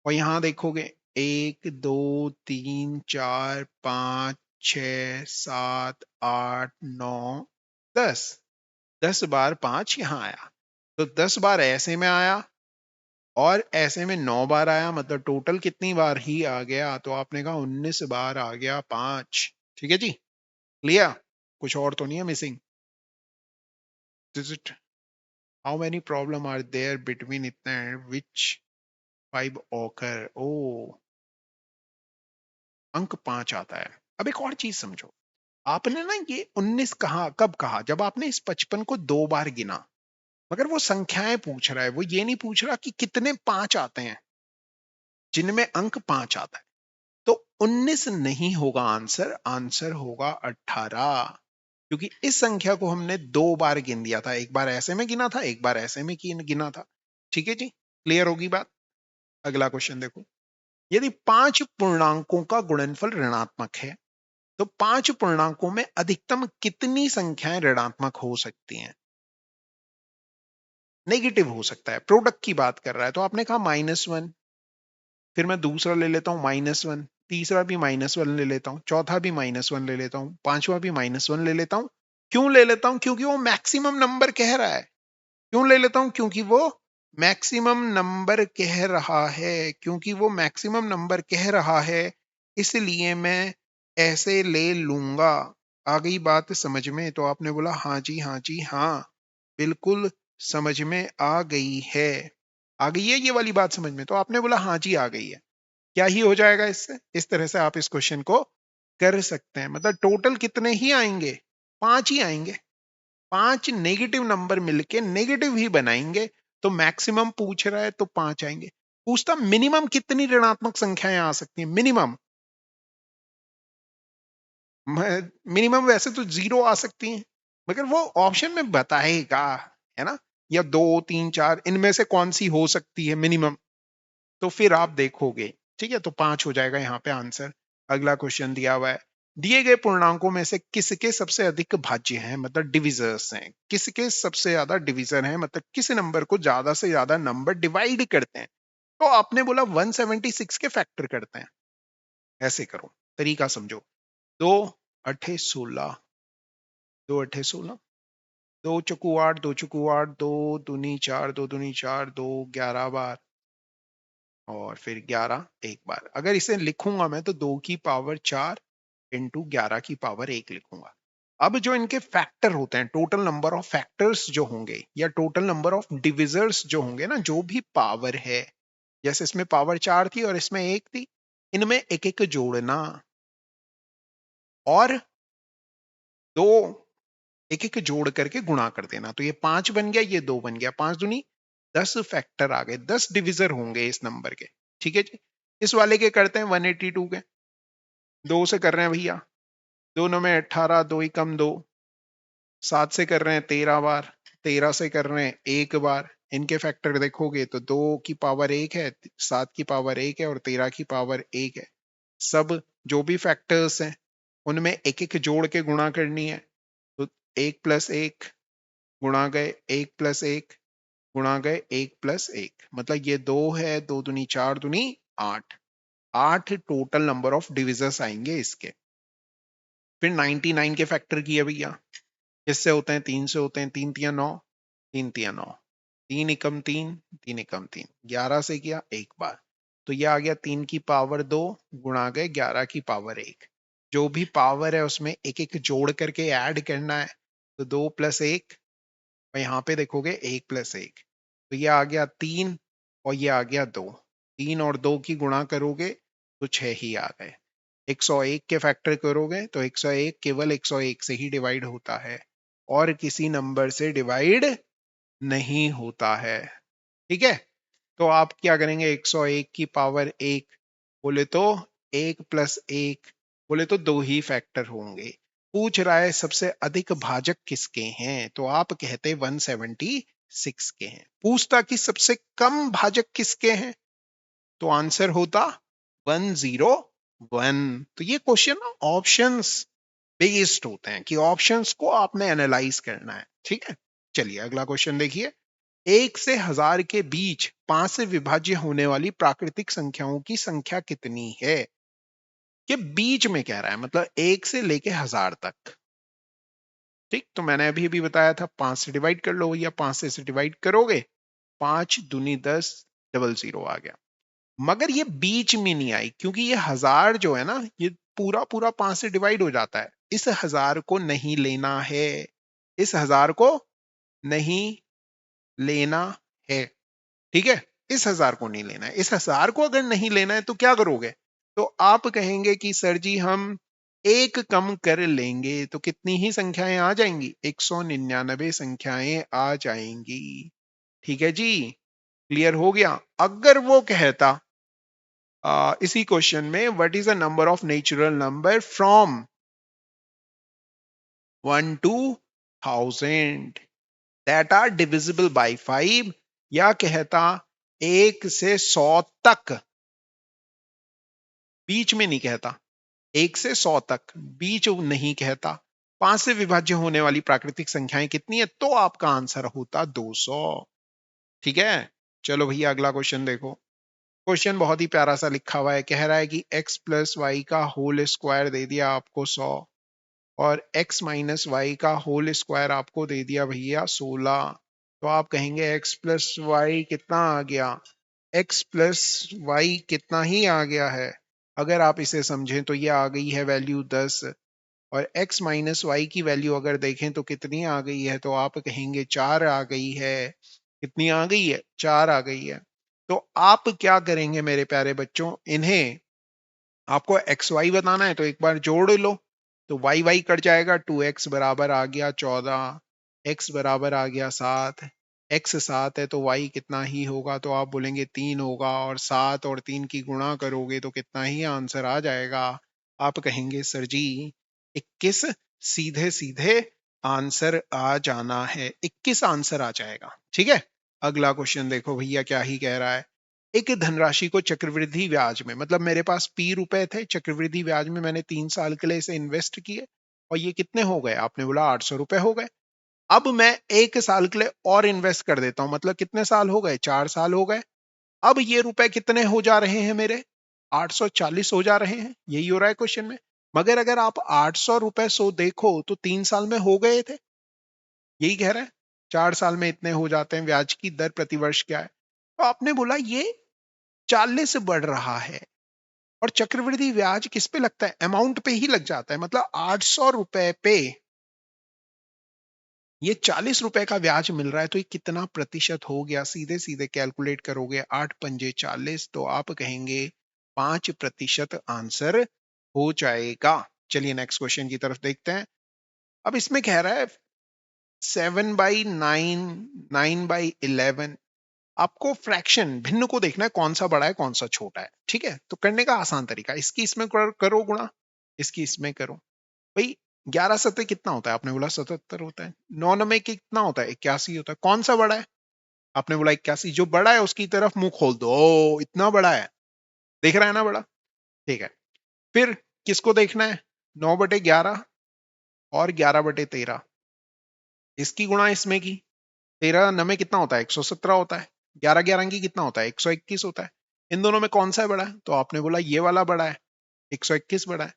और यहां देखोगे 1 2 3 4 5 6 7 8 9 10, 10 बार 5 यहां आया। तो 10 बार ऐसे में आया और ऐसे में 9 बार आया, मतलब टोटल कितनी बार ही आ गया? तो आपने कहा 19 बार आ गया 5। ठीक है जी, लिया? कुछ और तो नहीं है missing? Digit how many problem are there between इतना विच 5 ऑकर। ओ, अंक 5 आता है। अब एक और चीज समझो, आपने ना ये 19 कहा, कब कहा? जब आपने इस 55 को 2 बार गिना। मगर वो संख्याएं पूछ रहा है, वो ये नहीं पूछ रहा कि कितने 5 आते हैं जिनमें अंक 5 आता है। तो 19 नहीं होगा आंसर, आंसर होगा 18। क्योंकि इस संख्या को हमने 2 बार गिन दिया था, एक बार ऐसे में गिना था, एक बार ऐसे में गिना था। ठीक है जी, क्लियर होगी बात? अगला क्वेश्चन देखो, यदि 5 पूर्णांकों का गुणनफल ऋणात्मक है तो 5 पूर्णांकों में अधिकतम कितनी संख्याएं ऋणात्मक हो सकती हैं? नेगेटिव हो सकता है, प्रोडक्ट की बात कर रहा है। तो आपने कहा -1, फिर मैं दूसरा ले लेता हूं -1, तीसरा भी -1 ले लेता हूं, चौथा भी -1 ले लेता हूं, पांचवा भी -1 ले लेता हूं। क्यों ले लेता हूं? क्योंकि वो मैक्सिमम नंबर कह रहा है। क्यों ले लेता हूं? क्योंकि वो मैक्सिमम नंबर कह रहा है, क्योंकि वो मैक्सिमम नंबर कह रहा है, इसलिए मैं ऐसे ले लूंगा। आ गई बात समझ में? तो आपने बोला हाँ जी, हाँ जी, हाँ, बिल्कुल समझ में आ गई है। आ गई है ये वाली बात समझ में? तो आपने बोला हाँ जी, आ गई है। क्या ही हो जाएगा इससे? इस तरह से आप इस क्वेश्चन को कर सकते हैं। मतलब टोटल कितने ही आएंगे? 5 ही आएंगे। 5 नेगेटिव नंबर मिलके नेगेटिव ही बनाएंगे। तो मैक्सिमम पूछ रहा है तो 5 आएंगे। पूछता मिनिमम कितनी ऋणात्मक संख्याएं आ सकती हैं? मिनिमम, मिनिमम वैसे तो 0 आ सकती हैं, मगर वो ऑप्शन में बताएगा, है ना? या 2 3 4 इनमें से कौन सी हो सकती है मिनिमम, तो फिर आप देखोगे। ठीक है, तो 5 हो जाएगा यहाँ पे आंसर। अगला क्वेश्चन दिया हुआ है, दिए गए पूर्णांकों में से किसके सबसे अधिक भाज्य हैं, मतलब डिविजर्स हैं? किसके सबसे ज्यादा डिविजन है, मतलब किस नंबर को ज्यादा से ज्यादा नंबर डिवाइड करते हैं? तो आपने बोला 176 के फैक्टर करते हैं। ऐसे करो, तरीका समझो। 2 अठे 16, 2 अठे 16, 2 चौकू 8, 2 चौकू 8, 2 दूनी 4, 2 दूनी 4, 2 11 बार, और फिर 11 एक बार। अगर इसे लिखूंगा मैं तो 2 की पावर 4 इंटू 11 की पावर 1 लिखूंगा। अब जो इनके फैक्टर होते हैं, टोटल नंबर ऑफ फैक्टर्स जो होंगे या टोटल नंबर ऑफ डिविजर्स जो होंगे ना, जो भी पावर है, जैसे इसमें पावर 4 थी और इसमें 1 थी, इनमें एक एक जोड़ना और दो एक एक जोड़ करके गुणा कर देना। तो ये 5 बन गया, ये 2 बन गया, 5 दूनी 10 फैक्टर आ गए, 10 डिविजर होंगे इस नंबर के। ठीक है जी, इस वाले के करते हैं 182 के, 2 से कर रहे हैं भैया, 2 9 में 18, 2 एकम 2, 7 से कर रहे हैं 13 बार, 13 से कर रहे हैं 1 बार। इनके फैक्टर देखोगे तो 2 की पावर 1 है, 7 की पावर 1 है और 13 की पावर 1 है। सब जो भी फैक्टर्स हैं उनमें एक एक जोड़ के गुणा करनी है। तो 1 + 1 गुणा गए 1 + 1 गुणा गए 1 + 1, मतलब ये 2 है, 2 दूनी 4 दूनी 8, 8 टोटल नंबर ऑफ डिविजर्स आएंगे इसके। फिर 99 के फैक्टर किए भैया, किससे होते हैं? 3 से होते हैं, 3 × 3 = 9, 3 × 3 = 9, 3 एकम 3, 3 एकम 3, 11 से किया 1 बार। तो ये आ गया 3 की पावर 2 गुणा गए 11 की पावर 1। जो भी पावर है उसमें एक एक जोड़ करके ऐड करना है। तो 2 + 1, और यहाँ पे देखोगे 1 + 1, तो ये आ गया 3 और ये आ गया 2। 3 और 2 की गुणा करोगे तो 6 ही आ गए। 101 के फैक्टर करोगे तो 101 केवल 101 से ही डिवाइड होता है और किसी नंबर से डिवाइड नहीं होता है। ठीक है, तो आप क्या करेंगे, 101 की पावर 1 बोले तो 1 + 1 बोले तो 2 ही फैक्टर होंगे। पूछ रहा है सबसे अधिक भाजक किसके हैं, तो आप कहते 176 के हैं। पूछता कि सबसे कम भाजक किसके हैं, तो आंसर होता 101। तो ये क्वेश्चन ऑप्शंस बेस्ड होते हैं कि ऑप्शंस को आपने एनालाइज करना है। ठीक है, चलिए अगला क्वेश्चन देखिए। 1 से 1000 के बीच 5 से विभाज्य होने वाली प्राकृतिक संख्याओं की संख्या कितनी है। ये बीच में कह रहा है, मतलब 1 से लेके 1000 तक। ठीक, तो मैंने अभी अभी बताया था 5 से डिवाइड कर लो, या 5 से डिवाइड करोगे 5 दूनी 10, 00 आ गया। मगर ये बीच में नहीं आई, क्योंकि ये 1000 जो है ना, ये पूरा पूरा 5 से डिवाइड हो जाता है। इस 1000 को नहीं लेना है, इस 1000 को नहीं लेना है। ठीक है, इस 1000 को नहीं लेना है। इस 1000 को अगर नहीं लेना है तो क्या करोगे, तो आप कहेंगे कि सर जी हम एक कम कर लेंगे, तो कितनी ही संख्याएं आ जाएंगी, 199 संख्याएं आ जाएंगी। ठीक है जी, क्लियर हो गया। अगर वो कहता इसी क्वेश्चन में, what is the number of natural number from 1 to 1000 that are divisible by 5, या कहता 1 से 100 तक, बीच में नहीं कहता, 1 से 100 तक बीच नहीं कहता, 5 से विभाज्य होने वाली प्राकृतिक संख्याएं कितनी है, तो आपका आंसर होता 200। ठीक है, चलो भैया अगला क्वेश्चन देखो। क्वेश्चन बहुत ही प्यारा सा लिखा हुआ है, कह रहा है कि x + y का होल स्क्वायर दे दिया आपको 100, और x - y का होल स्क्वायर आपको दे दिया भैया 16। तो आप कहेंगे x + y कितना आ गया, x + y कितना ही आ गया है। अगर आप इसे समझें तो ये आ गई है वैल्यू 10, और x - y की वैल्यू अगर देखें तो कितनी आ गई है, तो आप कहेंगे 4 आ गई है। कितनी आ गई है, 4 आ गई है। तो आप क्या करेंगे मेरे प्यारे बच्चों, इन्हें आपको एक्स वाई बताना है तो एक बार जोड़ लो, तो वाई वाई कट जाएगा, 2x बराबर आ गया 14, x बराबर आ गया 7, x 7 है तो y कितना ही होगा, तो आप बोलेंगे 3 होगा, और 7 और 3 की गुणा करोगे तो कितना ही आंसर आ जाएगा। आप कहेंगे सर जी 21, सीधे सीधे आंसर आ जाना है, 21 आंसर आ जाएगा। ठीक है, अगला क्वेश्चन देखो भैया क्या ही कह रहा है। एक धनराशि को चक्रवृद्धि ब्याज में, मतलब मेरे पास p रुपए थे, चक्रवृद्धि ब्याज में मैंने 3 साल के लिए इसे इन्वेस्ट किए, और ये कितने हो गए, आपने बोला 800 रुपए हो गए। अब मैं 1 साल के लिए और इन्वेस्ट कर देता हूं, मतलब कितने साल हो गए, 4 साल हो गए। अब ये रुपए कितने हो जा रहे हैं मेरे, 840 हो जा रहे हैं, यही हो रहा है क्वेश्चन में। मगर अगर आप 800 रुपए सो देखो तो 3 साल में हो गए थे, यही कह रहा है 4 साल में इतने हो जाते हैं। ब्याज की दर प्रतिवर्ष क्या है, तो आपने बोला ये 40 बढ़ रहा है, और चक्रवृद्धि ब्याज किस पे लगता है, अमाउंट पे ही लग जाता है। मतलब 800 रुपए पे ये 40 रुपए का ब्याज मिल रहा है, तो ये कितना प्रतिशत हो गया, सीधे सीधे कैलकुलेट करोगे, 8 पंजे 40, तो आप कहेंगे 5% आंसर हो जाएगा। चलिए नेक्स्ट क्वेश्चन की तरफ देखते हैं। अब इसमें कह रहा है 7/9, 9/11, आपको फ्रैक्शन भिन्न को देखना है, कौन सा बड़ा है कौन सा छोटा है। ठीक है, तो करने का आसान तरीका, इसकी इसमें करो गुणा, इसकी इसमें करो। भाई 11 सत्ते कितना होता है, आपने बोला 77 होता है। 9 नवे कितना होता है, 81 होता है। कौन सा बड़ा है, आपने बोला 81। जो बड़ा है उसकी तरफ मुंह खोल दो, ओ इतना बड़ा है, देख रहा है ना बड़ा। ठीक है, फिर किसको देखना है, 9/11 और 11/13, इसकी गुणा इसमें की। 13 नवे कितना होता है, 117 होता है। 11 11 की कितना होता है, 121 होता है। इन दोनों में कौन सा है बड़ा है, तो आपने बोला ये वाला बड़ा है, 121 बड़ा है।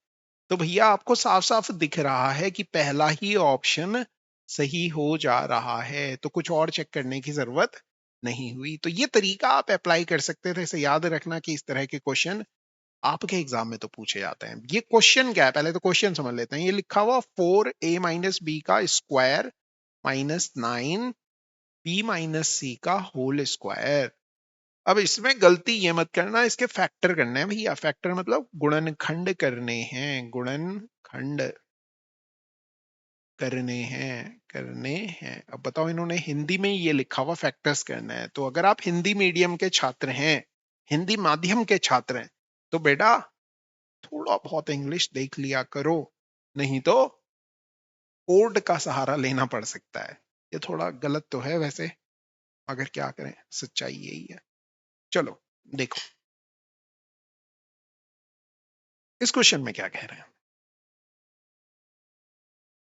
तो भैया आपको साफ साफ दिख रहा है कि पहला ही ऑप्शन सही हो जा रहा है, तो कुछ और चेक करने की जरूरत नहीं हुई। तो ये तरीका आप अप्लाई कर सकते थे। इसे याद रखना कि इस तरह के क्वेश्चन आपके एग्जाम में तो पूछे जाते हैं। ये क्वेश्चन क्या है, पहले तो क्वेश्चन समझ लेते हैं। ये लिखा हुआ 4a माइनस बी का स्क्वायर माइनस 9b माइनस सी का होल स्क्वायर। अब इसमें गलती ये मत करना, इसके फैक्टर करने हैं भैया। फैक्टर मतलब गुणनखंड करने हैं, गुणनखंड करने हैं। अब बताओ, इन्होंने हिंदी में ये लिखा हुआ फैक्टर्स करना है। तो अगर आप हिंदी मीडियम के छात्र हैं, हिंदी माध्यम के छात्र हैं, तो बेटा थोड़ा बहुत इंग्लिश देख लिया करो, नहीं तो कोड का सहारा लेना पड़ सकता है। ये थोड़ा गलत तो है वैसे, मगर क्या करें, सच्चाई यही है। चलो देखो इस क्वेश्चन में क्या कह रहे हैं।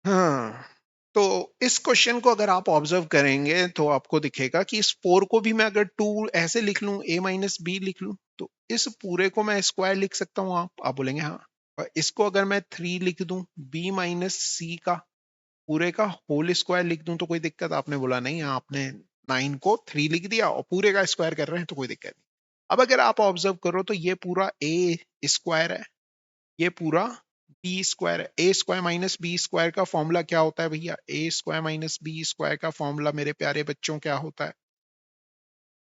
हाँ, तो इस क्वेश्चन को अगर आप ऑब्जर्व करेंगे तो आपको दिखेगा कि इस 4 को भी मैं अगर 2 ऐसे लिख लूं, a माइनस बी लिख लूं, तो इस पूरे को मैं स्क्वायर लिख सकता हूं। आप बोलेंगे हाँ। और इसको अगर मैं 3 लिख दूं, b माइनस सी का पूरे का होल स्क्वायर लिख दूं तो कोई दिक्कत? आपने बोला नहीं, आपने 9 को 3 लिख दिया और पूरे का स्क्वायर कर रहे हैं तो कोई दिक्कत नहीं। अब अगर आप ऑब्जर्व करो तो ये पूरा a स्क्वायर है, ये पूरा बी स्क्वायर है। ए स्क्वायर माइनस बी स्क्वायर का फॉर्मूला क्या होता है भैया? ए स्क्वायर माइनस बी स्क्वायर का फॉर्मूला मेरे प्यारे बच्चों क्या होता है?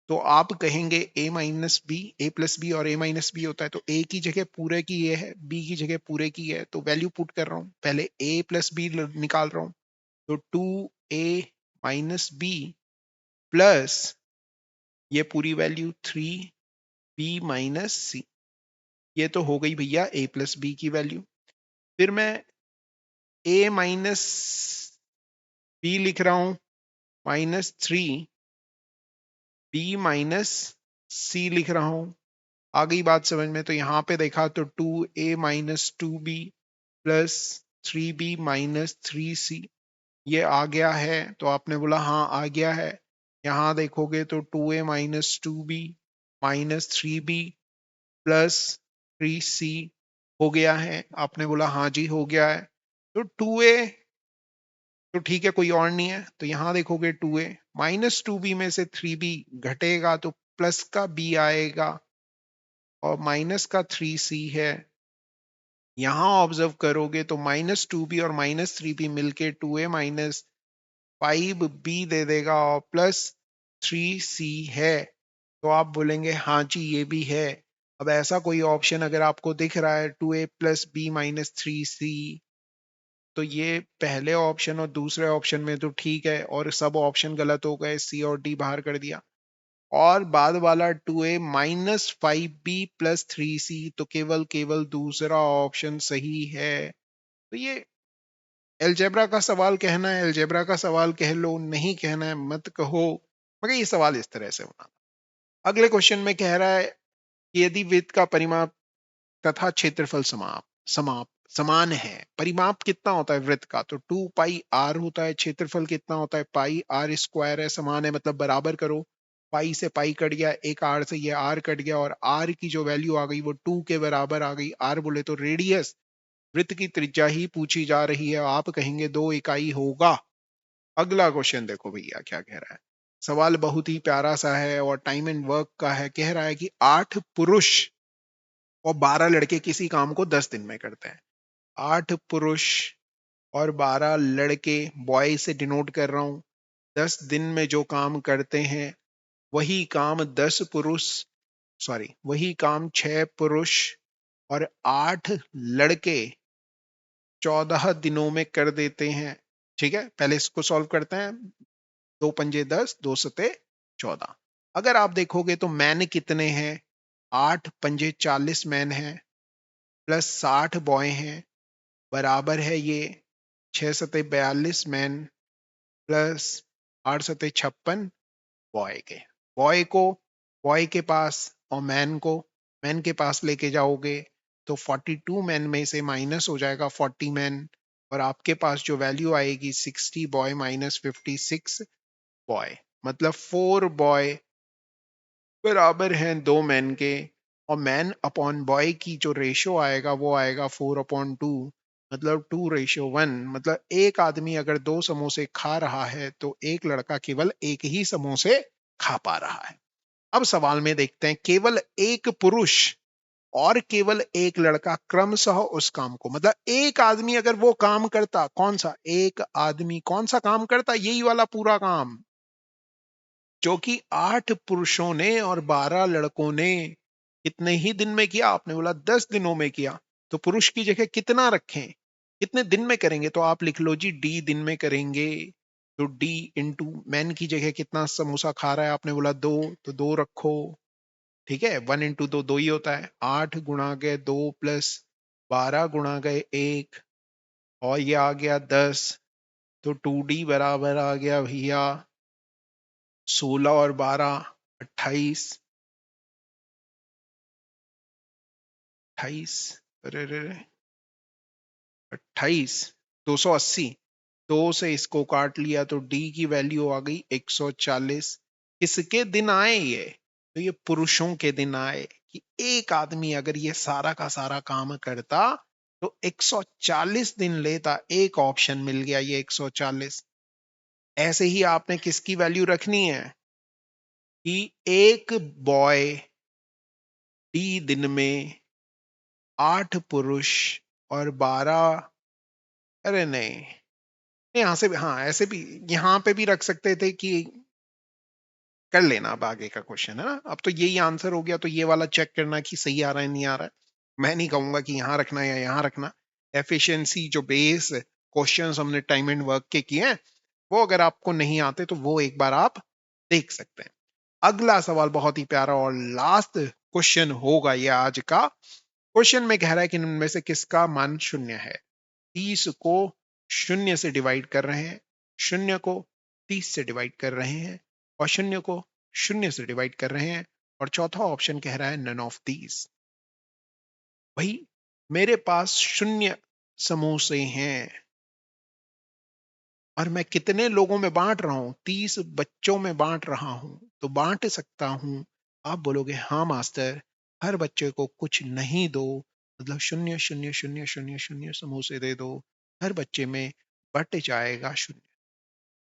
तो आप कहेंगे ए माइनस बी, ए प्लस बी और ए माइनस बी होता है। तो ए की जगह पूरे की ये है, बी की जगह पूरे की है, तो वैल्यू पुट कर रहा हूं। पहले ए प्लस बी निकाल रहा हूं, तो 2a माइनस बी प्लस ये पूरी वैल्यू 3b माइनस सी। ये तो हो गई भैया a प्लस बी की वैल्यू। फिर मैं a माइनस बी लिख रहा हूं माइनस 3b माइनस सी लिख रहा हूं। आ गई बात समझ में? तो यहां पे देखा तो 2a minus 2b plus 3b minus 3c ये आ गया है। तो आपने बोला हाँ आ गया है। यहां देखोगे तो 2a minus 2b minus 3b plus 3c हो गया है। आपने बोला हाँ जी हो गया है। तो 2a तो ठीक है, कोई और नहीं है। तो यहां देखोगे 2a माइनस 2b में से 3b घटेगा तो प्लस का b आएगा और माइनस का 3c है। यहां ऑब्जर्व करोगे तो माइनस 2b और माइनस 3b मिलके 2a माइनस 5b दे देगा और प्लस 3c है। तो आप बोलेंगे हाँ जी ये भी है। अब ऐसा कोई ऑप्शन अगर आपको दिख रहा है 2a plus B minus 3c, तो ये पहले ऑप्शन और दूसरे ऑप्शन में तो ठीक है, और सब ऑप्शन गलत हो गए, सी और डी बाहर कर दिया। और बाद वाला 2a minus 5b plus 3c, तो केवल केवल दूसरा ऑप्शन सही है। तो ये एलजेब्रा का सवाल कहना है, एलजेब्रा का सवाल कह लो, नहीं कहना है मत कहो, मगर ये सवाल इस तरह से होना। अगले क्वेश्चन में कह रहा है कि यदि वृत्त का परिमाप तथा क्षेत्रफल समान है। परिमाप कितना होता है वृत्त का? तो 2 पाई आर होता है। क्षेत्रफल कितना होता है? पाई आर स्क्वायर है। समान है मतलब बराबर करो, पाई से पाई कट गया, एक आर से ये आर कट गया, और आर की जो वैल्यू आ गई वो 2 के बराबर आ गई। आर बोले तो रेडियस, वृत्त की त्रिज्या ही पूछी जा रही है, आप कहेंगे 2 इकाई होगा। अगला क्वेश्चन देखो भैया क्या कह रहा है। सवाल बहुत ही प्यारा सा है और टाइम एंड वर्क का है। कह रहा है कि 8 पुरुष और 12 लड़के किसी काम को 10 दिन में करते हैं। 8 पुरुष और 12 लड़के, बॉय से डिनोट कर रहा हूं, 10 दिन में जो काम करते हैं वही काम 10 पुरुष, सॉरी वही काम 6 पुरुष और 8 लड़के 14 दिनों में कर देते हैं। ठीक है, पहले इसको सॉल्व करते हैं। 2 पंजे 10, 2 सते 14। अगर आप देखोगे तो मैन कितने हैं? 8 पंजे 40 मैन हैं प्लस 60 बॉय हैं, बराबर है ये 6 सते 42 मैन प्लस 8 सते 56 बॉय के। बॉय को बॉय के पास और मैन के पास लेके जाओगे तो 42 मैन में से माइनस हो जाएगा 40 मैन, और आपके पास जो वैल्यू आएगी 60 बॉय माइनस 56 बॉय, मतलब 4 बॉय बराबर हैं 2 मैन के। और मैन अपॉन बॉय की जो रेशियो आएगा वो आएगा 4/2, मतलब 2:1। मतलब एक आदमी अगर 2 समोसे खा रहा है तो एक लड़का केवल एक ही समोसे खा पा रहा है। अब सवाल में देखते हैं, केवल एक पुरुष और केवल एक लड़का क्रमशः उस काम को, मतलब एक आदमी अगर वो काम करता, कौन सा एक आदमी कौन सा काम करता, यही वाला पूरा काम जो कि 8 पुरुषों ने और 12 लड़कों ने कितने ही दिन में किया, आपने बोला 10 दिनों में किया, तो पुरुष की जगह कितना रखें, कितने दिन में करेंगे, तो आप लिख लो जी डी दिन में करेंगे। तो डी इंटू मैन की जगह कितना समोसा खा रहा है, आपने बोला 2, तो 2 रखो। ठीक है, 1 इंटू 2 2 ही होता है, 8 गुणा गए 2 प्लस 12 गुणा गए 1, और ये आ गया 10, तो 2D बराबर आ गया भैया 16 और 12 28, 28, अरे रे रे, 28, 280, 2 से इसको काट लिया तो डी की वैल्यू आ गई 140। किसके दिन आए ये, तो ये पुरुषों के दिन आए, कि एक आदमी अगर ये सारा का सारा काम करता तो 140 दिन लेता, एक ऑप्शन मिल गया ये 140। ऐसे ही आपने किसकी वैल्यू रखनी है कि एक बॉय डी दिन में 8 पुरुष और 12, अरे नहीं, यहां से भी, हाँ ऐसे भी यहां पे भी रख सकते थे कि कर लेना, अब आगे का क्वेश्चन है ना, अब तो यही आंसर हो गया, तो ये वाला चेक करना कि सही आ रहा है नहीं आ रहा है। मैं नहीं कहूंगा कि यहां रखना या यहां रखना, एफिशिएंसी जो बेस क्वेश्चंस हमने टाइम एंड वर्क के किए हैं, वो अगर आपको नहीं आते तो वो एक बार आप देख सकते हैं। अगला सवाल बहुत ही प्यारा और लास्ट क्वेश्चन होगा ये आज का। क्वेश्चन में कह रहा है कि इनमें से किसका मान शून्य है। 30 को शून्य से डिवाइड कर रहे हैं, शून्य को 30 से डिवाइड कर रहे हैं, और शून्य को शून्य से डिवाइड कर रहे हैं, और चौथा ऑप्शन कह रहा है नन ऑफ दीज। भाई मेरे पास शून्य समोसे हैं और मैं कितने लोगों में बांट रहा हूं, 30 बच्चों में बांट रहा हूं, तो बांट सकता हूं। आप बोलोगे हाँ मास्टर, हर बच्चे को कुछ नहीं दो, मतलब शून्य शून्य शून्य शून्य शून्य समोसे दे दो, हर बच्चे में बट जाएगा शून्य।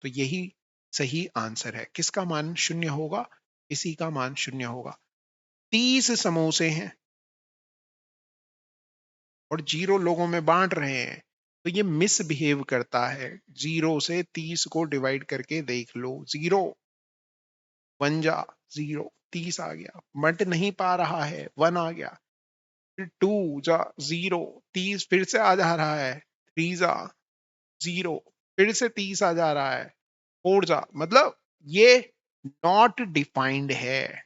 तो यही सही आंसर है, किसका मान शून्य होगा, इसी का मान शून्य होगा। 30 समोसे हैं और 0 लोगों में बांट रहे हैं, तो ये मिसबिहेव करता है। 0 से 30 को डिवाइड करके देख लो, 0 1 जा 0, 30 आ गया, बट नहीं पा रहा है, 1 आ गया, फिर 2 जा 0, 30 फिर से आ जा रहा है, 3 जा 0, फिर से 30 आ जा रहा है, 4 जा, मतलब ये नॉट डिफाइंड है,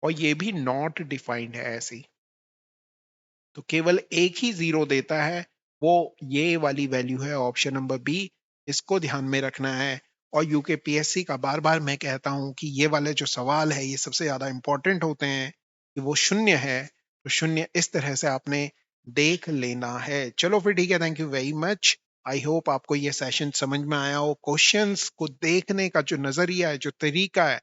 और ये भी नॉट डिफाइंड है ऐसे ही। तो केवल एक ही 0 देता है, वो ये वाली वैल्यू है ऑप्शन नंबर बी, इसको ध्यान में रखना है। और यूकेपीएससी का बार बार मैं कहता हूं कि ये वाले जो सवाल है ये सबसे ज्यादा इंपॉर्टेंट होते हैं, कि वो शून्य है, तो शून्य इस तरह से आपने देख लेना है। चलो फिर ठीक है, thank you very much. I hope आपको ये सेशन समझ में आया हो, क्वेश्चंस को देखने का जो नजरिया है, जो तरीका है,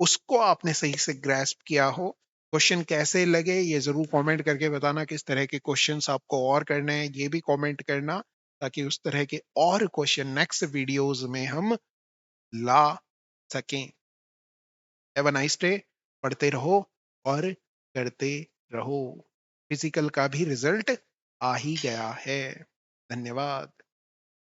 उसको आपने सही से ग्रैस्प किया हो। क्वेश्चन कैसे लगे ये जरूर कमेंट करके बताना, किस तरह के क्वेश्चंस आपको और करने हैं ये भी कमेंट करना, ताकि उस तरह के और क्वेश्चन नेक्स्ट वीडियोस में हम ला सकें। हैव अ नाइस डे, पढ़ते रहो और करते रहो। फिजिकल का भी रिजल्ट आ ही गया है। धन्यवाद।